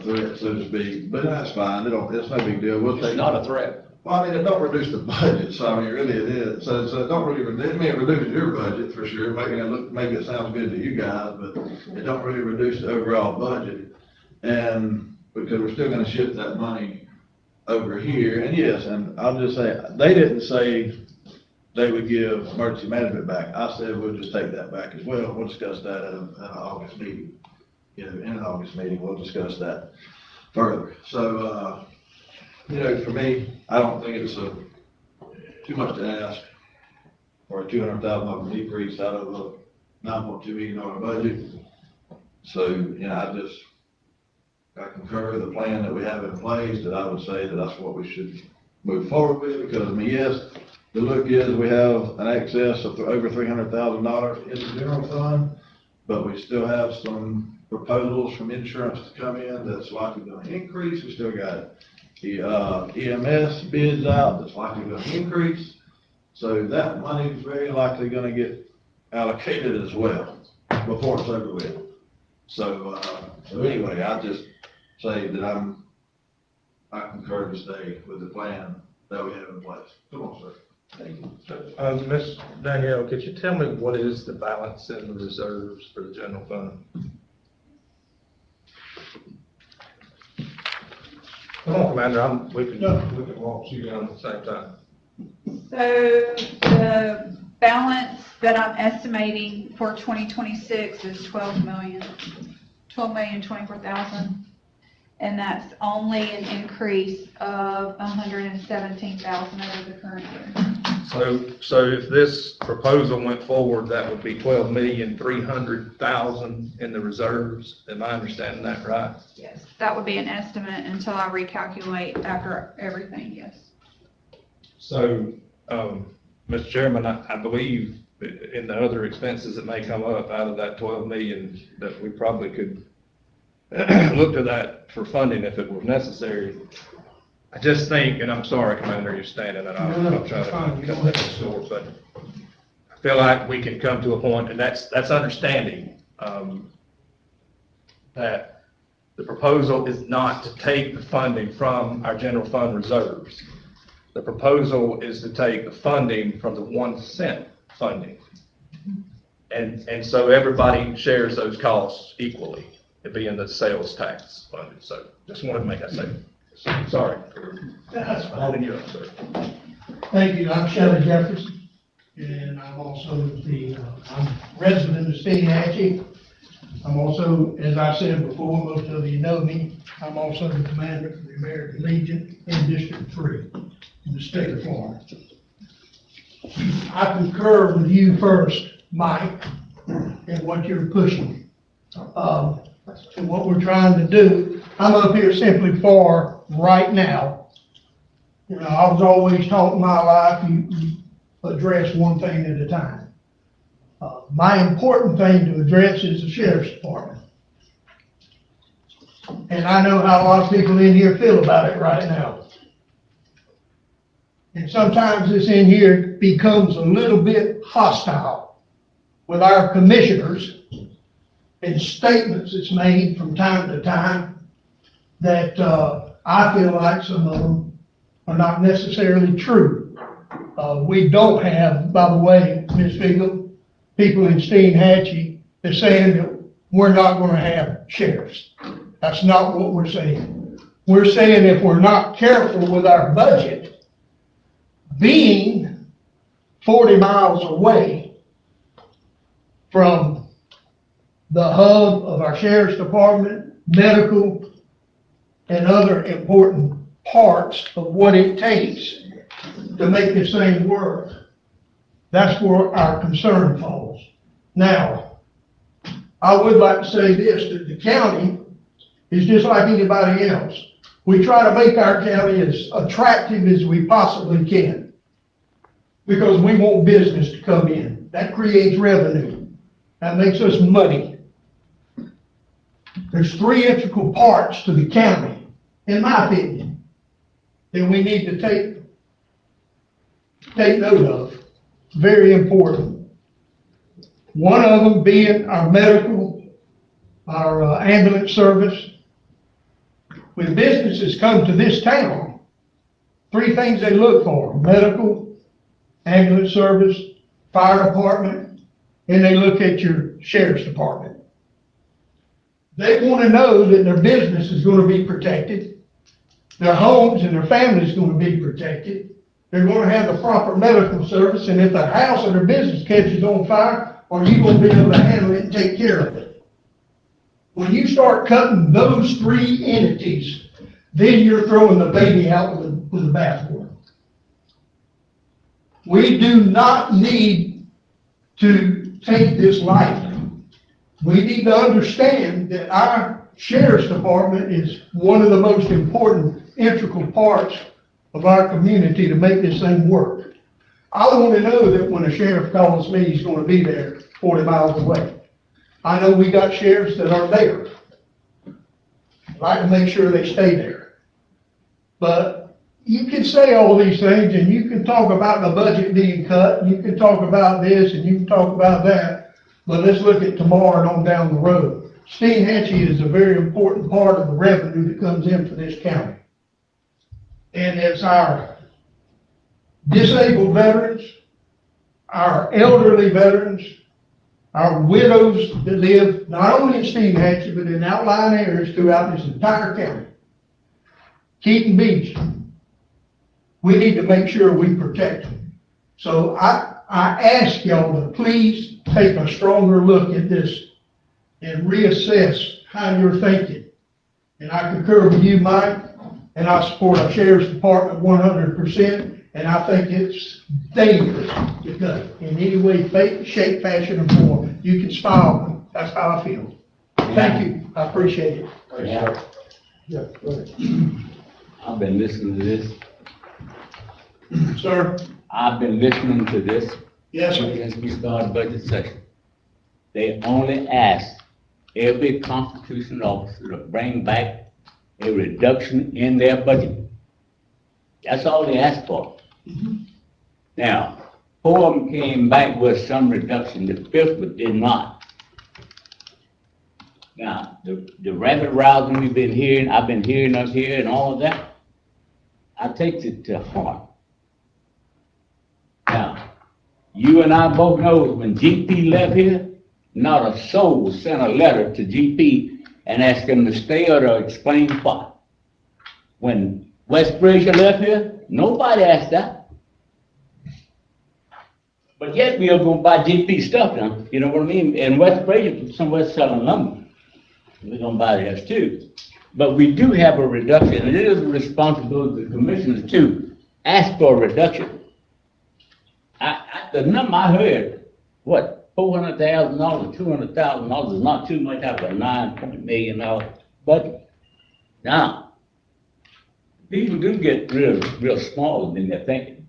threat, so to speak. But that's fine. It's no big deal. We'll It's take. not a threat. Well, I mean, it don't reduce the budget, so I mean, really it is. So it don't really, it may reduce your budget for sure, maybe it sounds good to you guys, but it don't really reduce the overall budget. And because we're still gonna shift that money over here, and yes, and I'll just say, they didn't say they would give emergency management back. I said we'll just take that back as well. We'll discuss that at an August meeting. In an August meeting, we'll discuss that further. So, for me, I don't think it's too much to ask for a $200,000 decrease out of a $9.2 million budget. So, I concur with the plan that we have in place, that I would say that that's what we should move forward with, because, I mean, yes, the look is we have an excess of over $300,000 in the general fund, but we still have some proposals from insurance to come in that's likely going to increase. We still got the EMS bids out that's likely going to increase. So that money is very likely going to get allocated as well before it's over with. So anyway, I just say that I concur to stay with the plan that we have in place. Come on, sir. Thank you. Ms. Danielle, could you tell me what is the balance in the reserves for the general fund? Come on, Commander, we can walk you down at the same time. So the balance that I'm estimating for 2026 is 12,024,000. And that's only an increase of 117,000 over the current year. So if this proposal went forward, that would be 12,300,000 in the reserves. Am I understanding that right? Yes, that would be an estimate until I recalculate after everything, yes. So, Mr. Chairman, I believe in the other expenses that may come up out of that 12 million, that we probably could look to that for funding if it were necessary. I just think, and I'm sorry, Commander, you're standing, and I'll try to cut that short, but I feel like we can come to a point, and that's understanding, that the proposal is not to take the funding from our general fund reserves. The proposal is to take the funding from the 1 cent funding. And so everybody shares those costs equally, it being the sales tax funded. So just wanted to make that statement. Sorry for holding you up, sir. Thank you. I'm Shelley Jefferson, and I'm also I'm resident of Steinhatchee. I'm also, as I said before, most of you know me, I'm also the commander for the American Legion in District 3 in the state of Florida. I concur with you first, Mike, in what you're pushing. And what we're trying to do, I'm up here simply for right now. I was always taught in my life, you address one thing at a time. My important thing to address is the sheriff's department. And I know how a lot of people in here feel about it right now. And sometimes this in here becomes a little bit hostile with our commissioners and statements that's made from time to time that I feel like some of them are not necessarily true. We don't have, by the way, Ms. Fiegel, people in Steinhatchee, they're saying that we're not gonna have sheriffs. That's not what we're saying. We're saying if we're not careful with our budget, being 40 miles away from the hub of our sheriff's department, medical, and other important parts of what it takes to make this thing work, that's where our concern falls. Now, I would like to say this, that the county is just like anybody else. We try to make our county as attractive as we possibly can, because we want business to come in. That creates revenue. That makes us money. There's three integral parts to the county, in my opinion, that we need to take note of. Very important. One of them being our medical, our ambulance service. When businesses come to this town, three things they look for: medical, ambulance service, fire department, and they look at your sheriff's department. They want to know that their business is going to be protected, their homes and their family is going to be protected, they're going to have the proper medical service, and if their house or their business catches on fire, are you going to be able to handle it and take care of it? When you start cutting those three entities, then you're throwing the baby out with the bathwater. We do not need to take this lightly. We need to understand that our sheriff's department is one of the most important integral parts of our community to make this thing work. I want to know that when a sheriff calls me, he's going to be there 40 miles away. I know we got sheriffs that are there. I'd like to make sure they stay there. But you can say all these things, and you can talk about the budget being cut, and you can talk about this, and you can talk about that, but let's look at tomorrow and on down the road. Steinhatchee is a very important part of the revenue that comes in for this county. And it's our disabled veterans, our elderly veterans, our widows that live not only in Steinhatchee, but in outlying areas throughout this entire county. Keaton Beach, we need to make sure we protect them. So I ask y'all to please take a stronger look at this and reassess how you're thinking. And I concur with you, Mike, and I support our sheriff's department 100%, and I think it's dangerous to cut in any way, shape, fashion, or form. You can smile, that's how I feel. Thank you, I appreciate it. Yeah. Yeah, go ahead. I've been listening to this. Sir? I've been listening to this. Yes, sir. Since we started budget session. They only ask every constitutional officer to bring back a reduction in their budget. That's all they ask for. Now, 4 of them came back with some reduction, the 5th one did not. Now, the rabbit rousing we've been hearing, I've been hearing up here and all of that, I take it to heart. Now, you and I both know when GP left here, not a soul sent a letter to GP and asked him to stay or to explain why. When West Fraser left here, nobody asked that. But yet we are going to buy GP stuff now, you know what I mean? And West Fraser, somewhere selling lumber. We're going to buy theirs too. But we do have a reduction, and it is the responsibility of the commissioners to ask for a reduction. The number I heard, what, $400,000, $200,000 is not too much out of a $9 million budget. Now, people do get real small than they're thinking.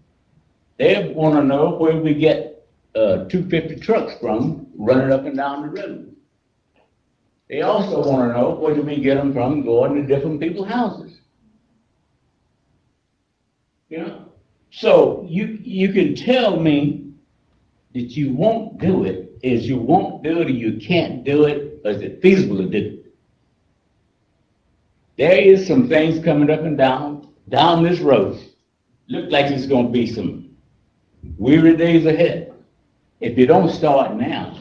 They want to know where we get 250 trucks from running up and down the road. They also want to know where do we get them from going to different people's houses. You know? So you can tell me that you won't do it, is you won't do it or you can't do it, or is it feasible to do it? There is some things coming up and down this road. Look like it's going to be some weary days ahead. If you don't start now,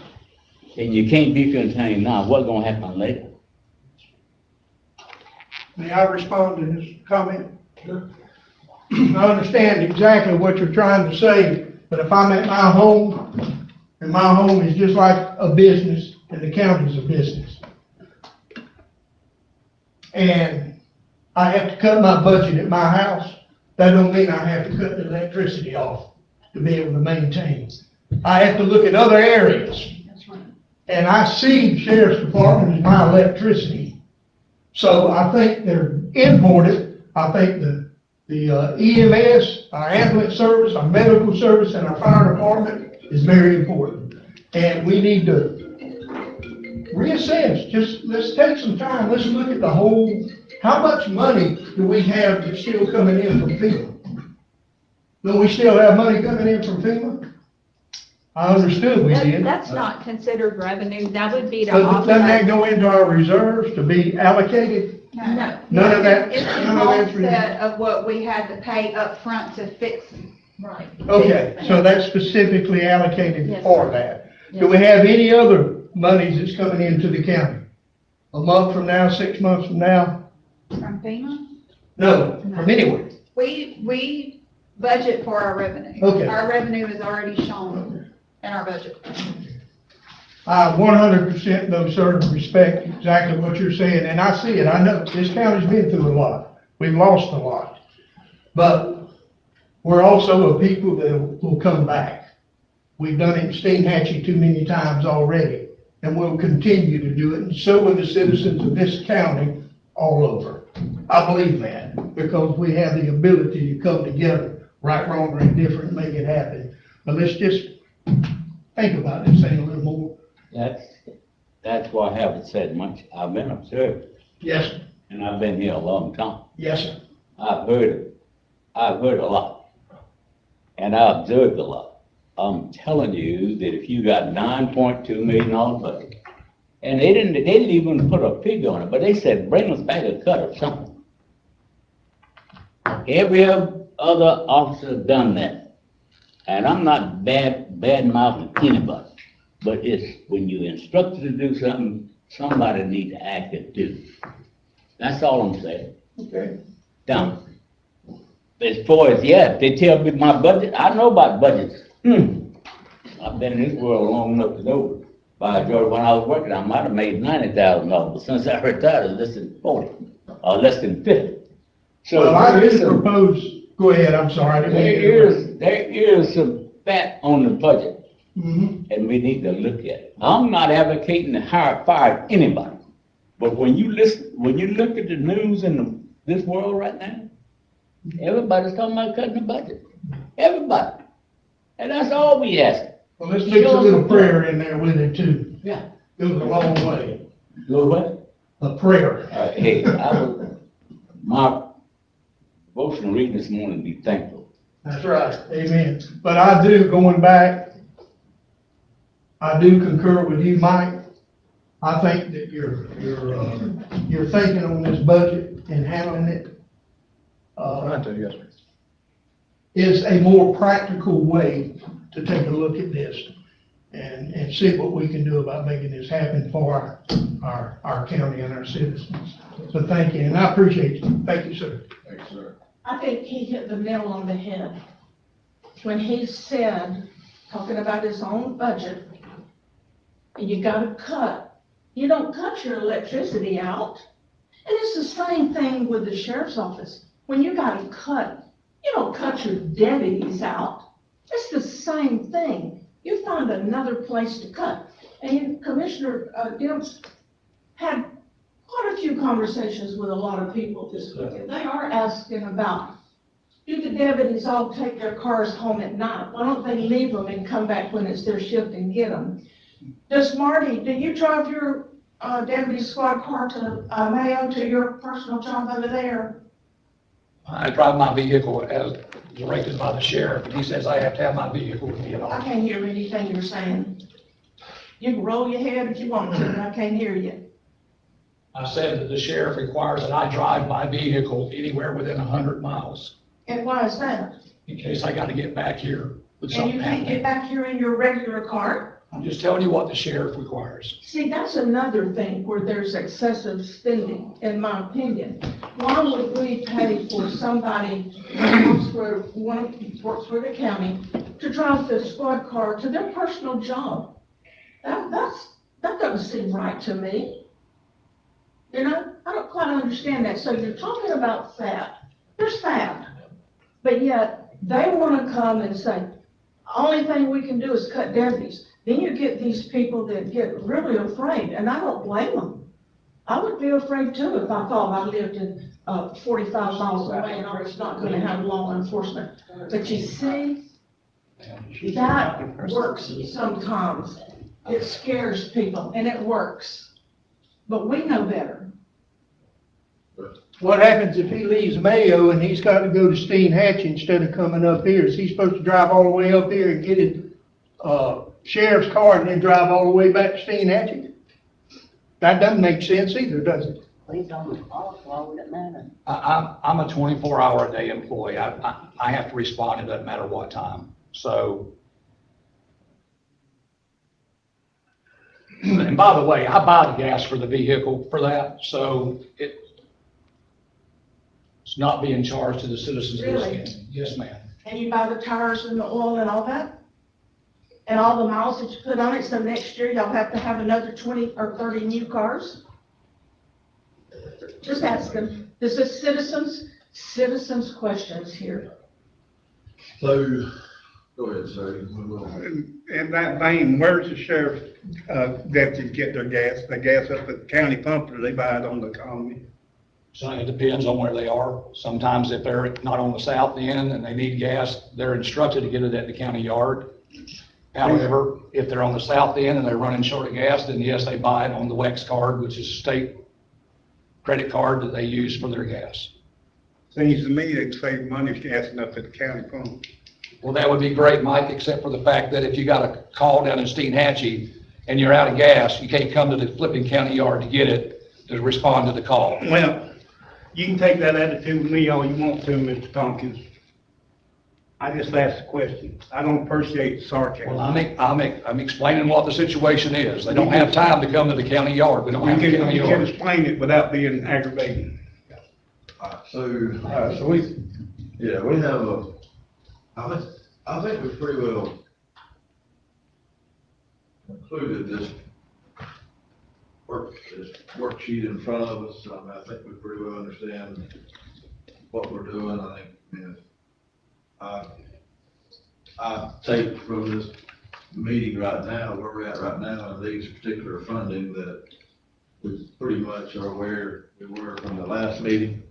and you can't be contained now, what's gonna happen later? May I respond to his comment? I understand exactly what you're trying to say, but if I'm at my home, and my home is just like a business, and the county's a business, and I have to cut my budget at my house, that don't mean I have to cut the electricity off to be able to maintain. I have to look at other areas. And I see sheriff's department as my electricity. So I think they're important. I think the EMS, our ambulance service, our medical service, and our fire department is very important. And we need to reassess, just, let's take some time, let's look at the whole, how much money do we have that's still coming in from FEMA? Do we still have money coming in from FEMA? I understood we did. That's not considered revenue, that would be to But doesn't that offset. go into our reserves to be allocated? No. None of that, It's an none of that's. offset of what we had to pay up front to fix. Right. Okay, so that's specifically allocated Yes, for sir. that. Do we have any other monies that's coming into the county? A month from now, 6 months from now? From FEMA? No, from anywhere. We budget for our revenue. Okay. Our revenue is already shown in our budget. I 100% though, sir, respect exactly what you're saying, and I see it. I know this county's been through a lot. We've lost a lot. But we're also a people that will come back. We've done it in Steinhatchee too many times already, and we'll continue to do it, and so will the citizens of this county all over. I believe that, because we have the ability to come together, right, wrong, or indifferent, make it happen. But let's just think about this thing a little more. That's why I haven't said much. I've been observing, Yes, sir. and I've been here a long time. Yes, sir. I've heard a lot, and I observed a lot. I'm telling you that if you got $9.2 million budget, and they didn't even put a figure on it, but they said, bring us back a cut or something. Every other officer done that, and I'm not bad mouthing anybody, but it's when you instructed to do something, somebody need to act and do. That's all I'm saying. Okay. Done. As far as, yeah, if they tell me my budget, I know about budgets. I've been in this world long enough to know. By George, when I was working, I might have made $90,000, but since I retired, it's less than 40, or less than 50. So Well, I there is just some, propose, go ahead, I'm sorry. I didn't mean to- there is some fat on the budget, Mhm. and we need to look at it. I'm not advocating to fire anybody, but when you look at the news in this world right now, everybody's talking about cutting the budget. Everybody. And that's all we ask. Well, let's mix a little prayer in there with it too. Yeah. Goes a long way. Go what? A prayer. Hey, my devotional reading this morning, be thankful. That's right, amen. But I do, going back, I do concur with you, Mike. I think that you're thinking on this budget and handling it, I do, yes, sir. is a more practical way to take a look at this and see what we can do about making this happen for our county and our citizens. So thank you, and I appreciate you. Thank you, sir. Thanks, sir. I think he hit the nail on the head when he said, talking about his own budget, you gotta cut. You don't cut your electricity out. And it's the same thing with the sheriff's office. When you gotta cut, you don't cut your deputies out. It's the same thing. You find another place to cut. And Commissioner Dents had quite a few conversations with a lot of people this week, and they are asking about, do the deputies all take their cars home at night? Why don't they leave them and come back when it's their shift and get them? Does Marty, do you drive your deputy squad car to Mayo to your personal job over there? I drive my vehicle as directed by the sheriff, and he says I have to have my vehicle with me at all. I can't hear anything you're saying. You can roll your head if you want to, but I can't hear you. I said that the sheriff requires that I drive my vehicle anywhere within 100 miles, And why is that? in case I gotta get back here with And you something can't get happening. back here in your regular car? I'm just telling you what the sheriff requires. See, that's another thing where there's excessive spending, in my opinion. Why would we pay for somebody who works for the county to drive the squad car to their personal job? That doesn't seem right to me. You know, I don't quite understand that. So you're talking about theft. There's theft. But yet, they want to come and say, only thing we can do is cut deputies. Then you get these people that get really afraid, and I don't blame them. I would be afraid too if I thought I lived in 45 miles away and I was not going to have law enforcement. But you see, that works sometimes. It scares people, and it works. But we know better. What happens if he leaves Mayo and he's got to go to Steinhatchee instead of coming up here? Is he supposed to drive all the way up here and get his, sheriff's car and then drive all the way back to Steinhatchee? That doesn't make sense either, does it? He's on the off, why would it matter? I'm a 24-hour-a-day employee. I have to respond, it doesn't matter what time. So, and by the way, I buy the gas for the vehicle for that, so it's not being charged to the citizens of this Really? county. Yes, ma'am. And you buy the tires and the oil and all that? And all the miles that you put on it, so next year y'all have to have another 20 or 30 new cars? Just asking. This is citizens' questions here. So, go ahead, sir. In that vein, where's the sheriff, deputies get their gas? They gas up at the county pump, or they buy it on the economy? So it depends on where they are. Sometimes if they're not on the south end and they need gas, they're instructed to get it at the county yard. However, if they're on the south end and they're running short of gas, then yes, they buy it on the WEX card, which is a state credit card that they use for their gas. Seems to me they'd save money gassing up at the county pump. Well, that would be great, Mike, except for the fact that if you got a call down in Steinhatchee and you're out of gas, you can't come to the flipping county yard to get it, to respond to the call. Well, you can take that attitude with me all you want to, Mr. Tompkins. I just asked the question. I don't appreciate the sarcasm. Well, I'm explaining what the situation is. They don't have time to come to the county yard. We don't have a county You can yard. explain it without being aggravating. So we, yeah, we have I think we pretty well concluded this worksheet in front of us. I think we pretty well understand what we're doing. I think, you know, I take from this meeting right now, where we're at right now, and these particular funding, that we pretty much are where we were from the last meeting,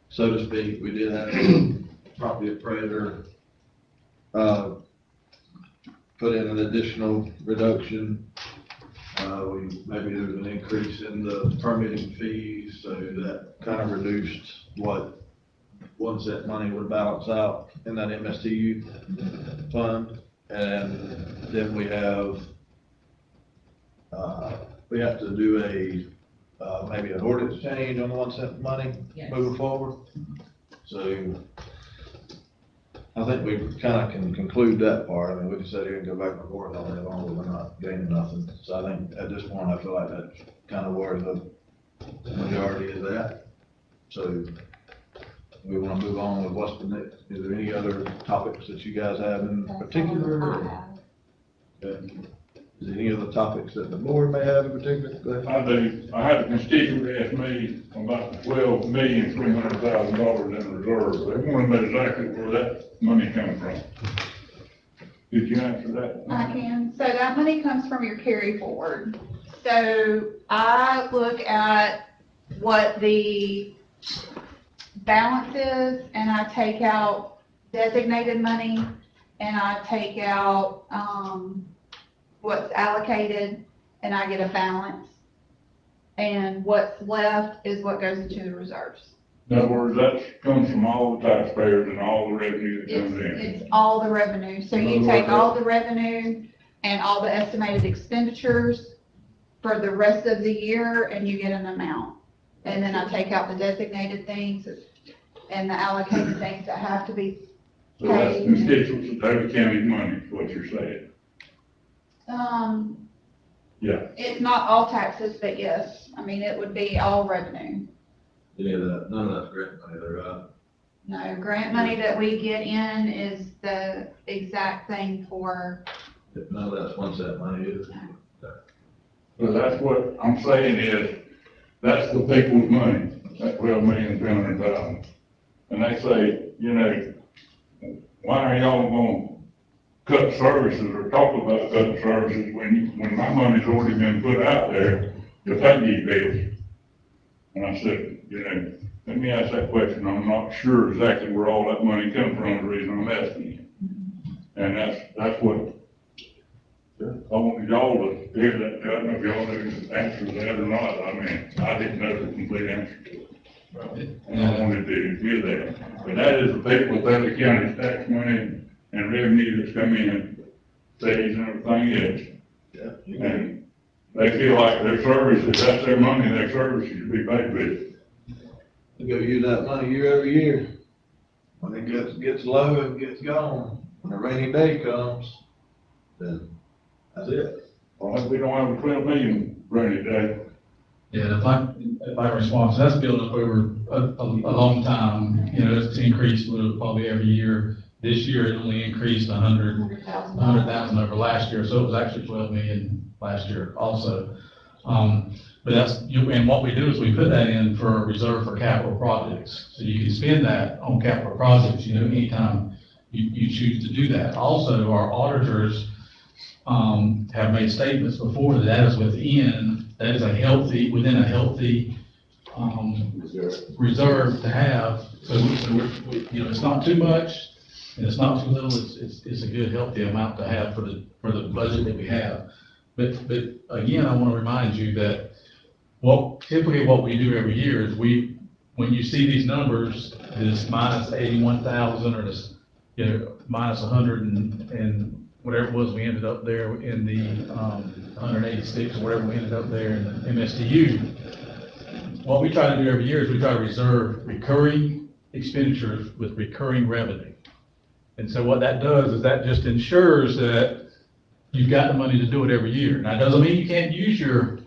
so to speak. We did have a property appraiser put in an additional reduction. Maybe there's an increase in the permitting fees, so that kind of reduced what 1 cent money would balance out in that MSTU fund. And then we have to do maybe an ordinance change on the 1 cent money moving forward. So I think we kind of can conclude that part. I mean, we can sit here and go back and forth all day long, but we're not gaining nothing. So I think at this point, I feel like that's kind of where the majority is at. So we want to move on with what's the next. Is there any other topics that you guys have in particular? Is there any other topics that the board may have in particular? I do. I had a constituent ask me about $12,300,000 in reserves. They want to know exactly where that money comes from. Did you answer that? I can. So that money comes from your carry forward. So I look at what the balance is, and I take out designated money, and I take out, what's allocated, and I get a balance. And what's left is what goes into the reserves. In other words, that comes from all the taxpayers and all the revenue that comes in. It's all the revenue. So you take all the revenue and all the estimated expenditures for the rest of the year, and you get an amount. And then I take out the designated things and the allocated things that have to be So that's paid. constituents of David County's money, is what you're saying. Yeah. It's not all taxes, but yes, I mean, it would be all revenue. Any of that, none of that's grant money there, right? No, grant money that we get in is the exact thing for, None of that's one cent money either. So that's what I'm saying is, that's the people's money, that 12,200,000. And they say, you know, why are y'all gonna cut services or talk about cutting services when my money's already been put out there to pay these bills? And I said, you know, let me ask that question, I'm not sure exactly where all that money come from, the reason I'm asking you. And that's what, I want y'all to hear that, I don't know if y'all know the answer to that or not, I mean, I didn't know the complete answer to it. And I wanted to hear that, but that is the people of Taylor County's tax money and revenue that's come in, fees and everything else. Yeah. And they feel like their services, that's their money, their services should be paid with. They go use that money year over year. When it gets low and gets gone, when a rainy day comes, then that's it. Well, we don't have a 12 million rainy day. Yeah, if I respond, so that's built up over a long time, you know, it's increased probably every year. This year it only increased 100,000 over last year, so it was actually 12 million last year also. But that's, and what we do is we put that in for a reserve for capital projects. So you can spend that on capital projects, you know, anytime you choose to do that. Also, our auditors, have made statements before that that is within a healthy, reserve to have. So we, you know, it's not too much and it's not too little. It's a good, healthy amount to have for the budget that we have. But again, I want to remind you that typically what we do every year is when you see these numbers, this minus 81,000 or this, you know, minus 100 and whatever it was, we ended up there in the 186 or whatever we ended up there in the MSTU. What we try to do every year is we try to reserve recurring expenditures with recurring revenue. And so what that does is that just ensures that you've got the money to do it every year. Now, it doesn't mean you can't use your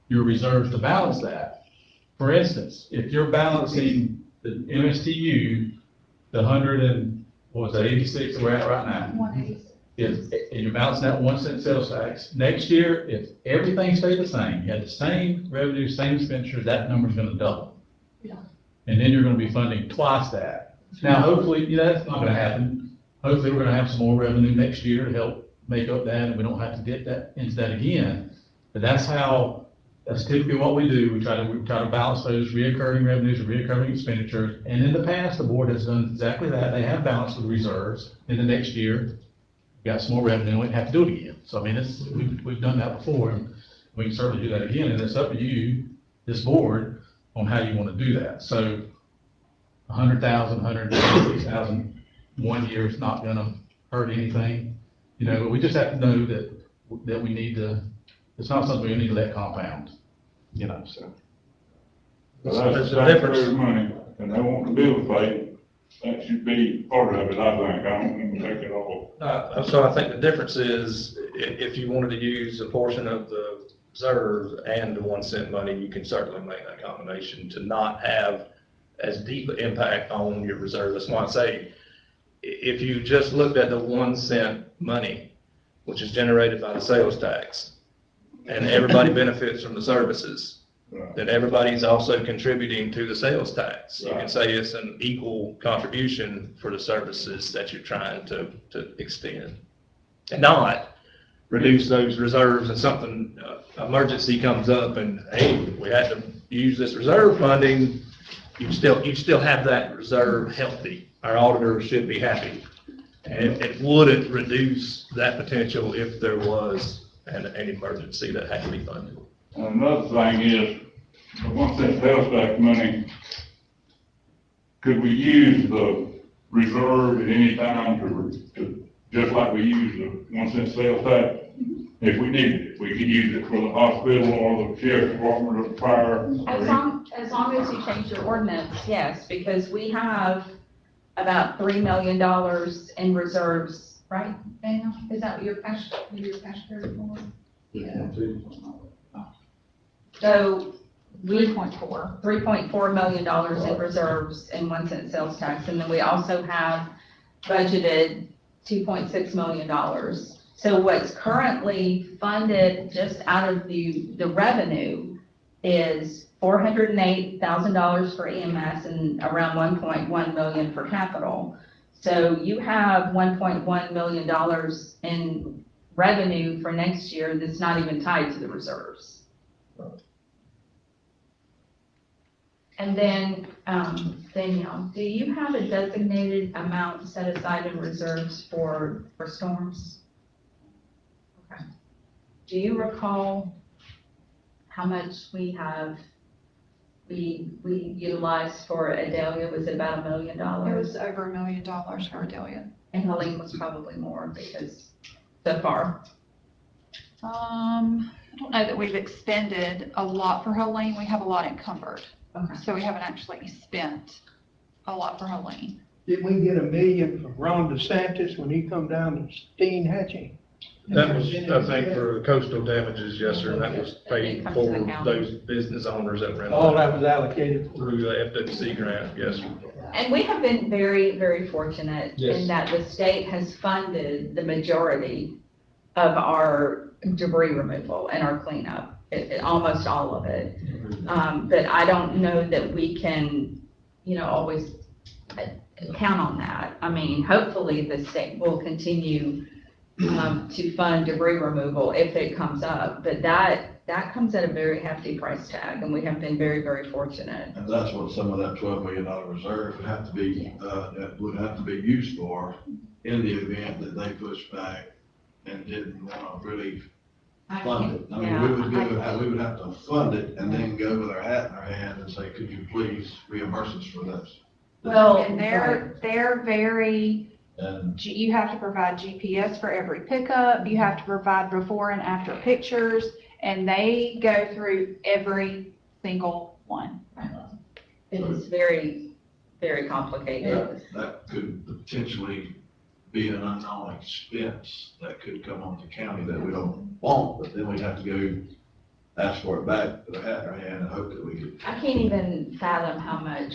reserves to balance that. For instance, if you're balancing the MSTU, the 86 we're at right now. 186. And you're balancing that 1 cent sales tax. Next year, if everything stayed the same, you had the same revenue, same expenditures, that number's gonna double. Yeah. And then you're gonna be funding twice that. Now, hopefully, you know, that's not gonna happen. Hopefully, we're gonna have some more revenue next year to help make up that, and we don't have to get that into that again. But that's typically what we do. We try to balance those reoccurring revenues and reoccurring expenditures. And in the past, the board has done exactly that. They have balanced the reserves. In the next year, we got some more revenue, and we have to do it again. So, I mean, we've done that before, and we can certainly do that again. And it's up to you, this board, on how you want to do that. So 100,000, 186,000, 1 year is not gonna hurt anything. You know, but we just have to know that we need to, it's not something we need to let compound, you know, so. So that's the taxpayers' money, and they want the bill paid, that should be part of it, I think, I don't want to take it all. So I think the difference is, if you wanted to use a portion of the reserve and the 1 cent money, you can certainly make that combination to not have as deep an impact on your reserve. That's why I say, if you just looked at the 1 cent money, which is generated by the sales tax, and everybody benefits from the services, then everybody's also contributing to the sales tax. You can say it's an equal contribution for the services that you're trying to extend. And not reduce those reserves and something, emergency comes up and, hey, we had to use this reserve funding, you still have that reserve healthy. Our auditors should be happy. And it wouldn't reduce that potential if there was an emergency that had to be funded. Another thing is, the 1 cent sales tax money, could we use the reserve at any time to just like we use the 1 cent sales tax? If we needed it, we could use it for the hospital or the sheriff's department or the fire. As long as you change your ordinance, yes, because we have about $3 million in reserves right, Daniel? Is that what your cash carry forward? Yeah. So we, 3.4. $3.4 million in reserves and 1 cent sales tax, and then we also have budgeted $2.6 million. So what's currently funded just out of the revenue is $408,000 for EMS and around $1.1 million for capital. So you have $1.1 million in revenue for next year that's not even tied to the reserves. And then, Danielle, do you have a designated amount set aside in reserves for storms? Okay. Do you recall how much we utilized for Adelia? Was it about $1 million? It was over $1 million for Adelia. And Helene was probably more because so far. I don't know that we've expended a lot for Helene. We have a lot encumbered. Okay. So we haven't actually spent a lot for Helene. Did we get $1 million from Ron DeSantis when he come down to Steen Hatching? That was, I think, for coastal damages, yes, sir, and that was paid It comes to for the county. those business owners that were in. All that was allocated for. Through the FWC grant, yes, sir. And we have been very, very fortunate in that the state has funded the majority of our debris removal and our cleanup, almost all of it. But I don't know that we can, always count on that. I mean, hopefully the state will continue to fund debris removal if it comes up, but that comes at a very hefty price tag, and we have been very, very fortunate. And that's what some of that $12 million reserve would have to be, that would have to be used for in the event that they push back and didn't want to really fund it. I mean, we would have to fund it and then go with our hat in our hand and say, could you please reimburse us for this? Well, And they're very, And you have to provide GPS for every pickup. You have to provide before and after pictures, and they go through every single one. It is very, very complicated. that could potentially be an unknown expense that could come on the county that we don't want, but then we'd have to go ask for it back with a hat in our hand and hope that we could. I can't even fathom how much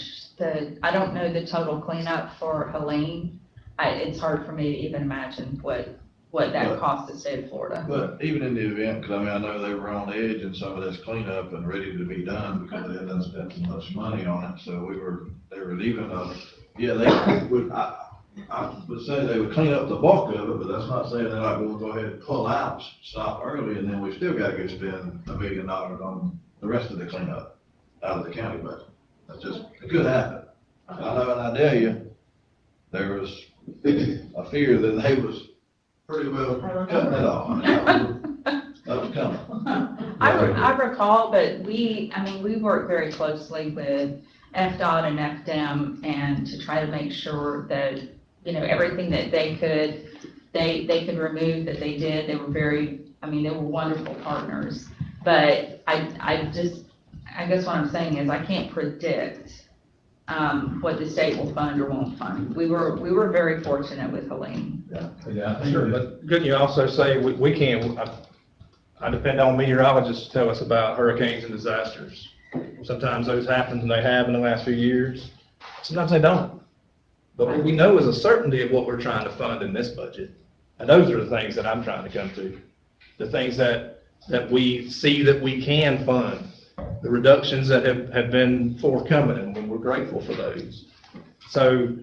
I don't know the total cleanup for Helene. It's hard for me to even imagine what that cost the state of Florida. But even in the event, because I mean, I know they were on edge in some of this cleanup and ready to be done because they hadn't spent so much money on it, so they were leaving us. Yeah, they would, I would say they would clean up the bulk of it, but that's not saying they're not going to go ahead and pull out, stop early, and then we still got to go spend $1 million on the rest of the cleanup out of the county budget. That's just, it could happen. I know in Idalia, there was a fear that they was pretty well cutting it off. I mean, that was coming. I recall, but we work very closely with FDOT and FDEM and to try to make sure that, everything that they could remove, that they did. They were they were wonderful partners. But I guess what I'm saying is I can't predict what the state will fund or won't fund. We were very fortunate with Helene. Yeah, sure, but couldn't you also say, we can't, I depend on meteorologists to tell us about hurricanes and disasters. Sometimes those happen, and they have in the last few years. Sometimes they don't. But what we know is a certainty of what we're trying to fund in this budget. And those are the things that I'm trying to come to. The things that we see that we can fund. The reductions that have been forthcoming, and we're grateful for those. So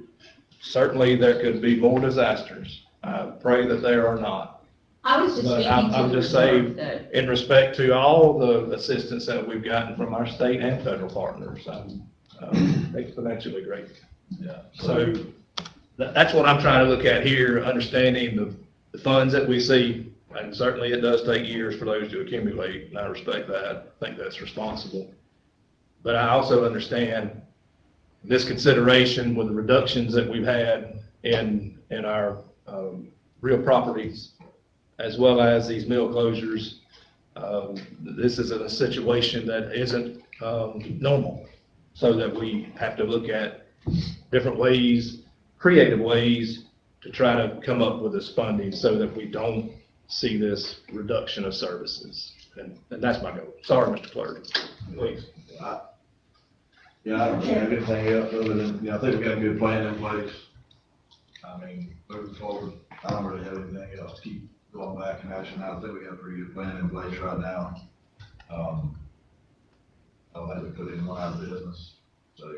certainly there could be more disasters. I pray that there are not. I was just speaking I'm just saying, in respect to all the assistance that we've gotten from our state and federal partners, I'm exponentially grateful. Yeah. So that's what I'm trying to look at here, understanding the funds that we see. And certainly it does take years for those to accumulate, and I respect that. I think that's responsible. But I also understand this consideration with the reductions that we've had in our real properties, as well as these mill closures. This is a situation that isn't normal, so that we have to look at different ways, creative ways, to try to come up with this funding so that we don't see this reduction of services. And that's my goal. Sorry, Mr. Clerk. Please. Yeah, I don't have anything else other than, I think we got a good plan in place. I mean, moving forward, I don't really have anything else. Keep going back and action. I think we got a pretty good plan in place right now. I don't have to put anyone out of business, so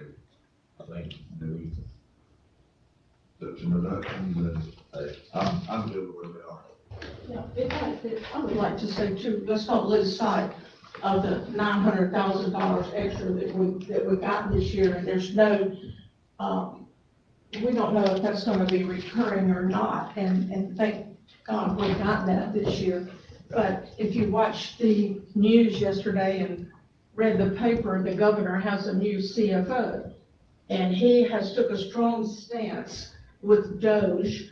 I think, we took some reductions and, hey, I'm good with where we are. Yeah, I would like to say too, let's not lose sight of the $900,000 extra that we got this year, and there's no, we don't know if that's gonna be recurring or not, and thank God we got that this year. But if you watched the news yesterday and read the paper, the governor has a new CFO, and he has took a strong stance with DOGE,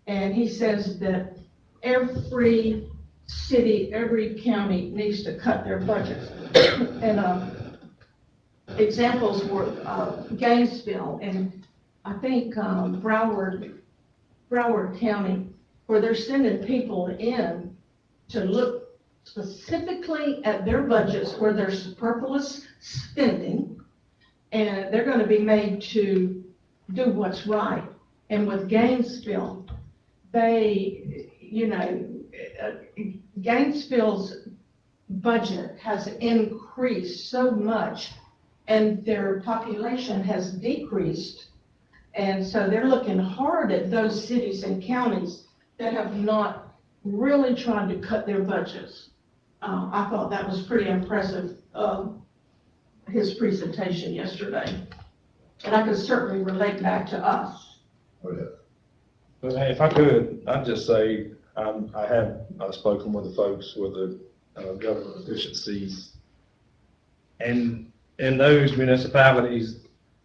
and he says that every city, every county needs to cut their budgets. And examples were Gainesville and I think Broward County, where they're sending people in to look specifically at their budgets where there's superfluous spending, and they're going to be made to do what's right. And with Gainesville, they, Gainesville's budget has increased so much and their population has decreased. And so they're looking hard at those cities and counties that have not really tried to cut their budgets. I thought that was pretty impressive, his presentation yesterday. And I could certainly relate back to us. Oh, yeah. But hey, if I could, I'd just say, I have spoken with the folks with the government efficiencies. And in those municipalities,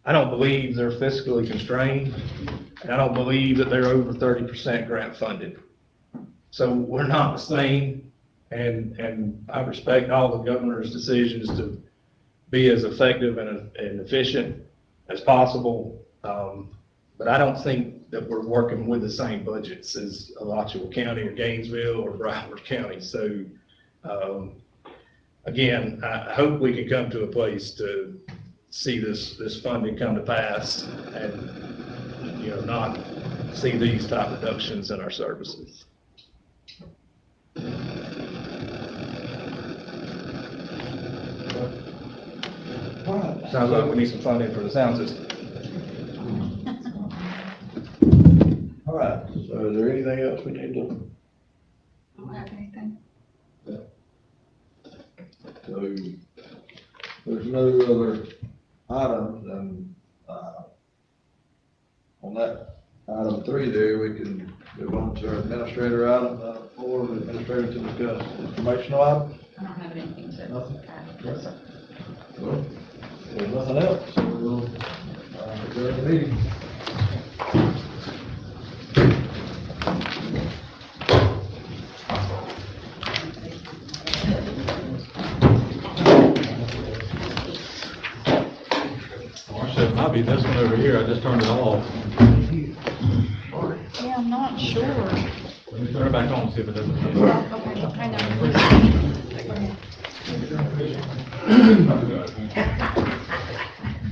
I don't believe they're fiscally constrained, and I don't believe that they're over 30% grant funded. So we're not the same, and I respect all the governor's decisions to be as effective and efficient as possible. But I don't think that we're working with the same budgets as Alachua County or Gainesville or Broward County. So, again, I hope we can come to a place to see this funding come to pass and, not see these type reductions in our services. Sounds like we need some funding for the sound system. All right, so is there anything else we need to? I don't have anything. So, there's no other items, and, on that item 3 there, we can move on to our administrator item, 4, the administrator to discuss informational item. I don't have anything to. Nothing? Yes, sir. Well, there's nothing else, so we'll, adjourn the meeting. It might be this one over here, I just turned it off. Yeah, I'm not sure. Let me turn it back on, and see if it doesn't. Okay, hang on.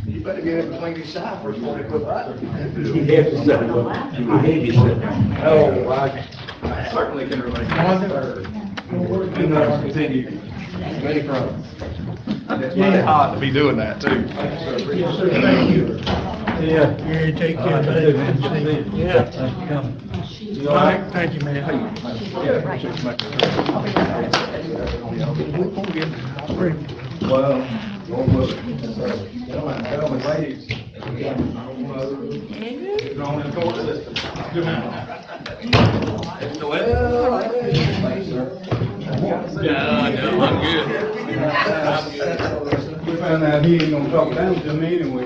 You better get it between your side for 40-foot ladder. Oh, I certainly can relate. And continue. Many problems. It's really hard to be doing that too. Yes, sir, thank you. Yeah. Gary, take care. Yeah. Thank you. You all right? Thank you, man. Well, don't look. Tell me, ladies. Drawn in court system. Yeah, no, I'm good. We found out he ain't gonna talk down to me anyway.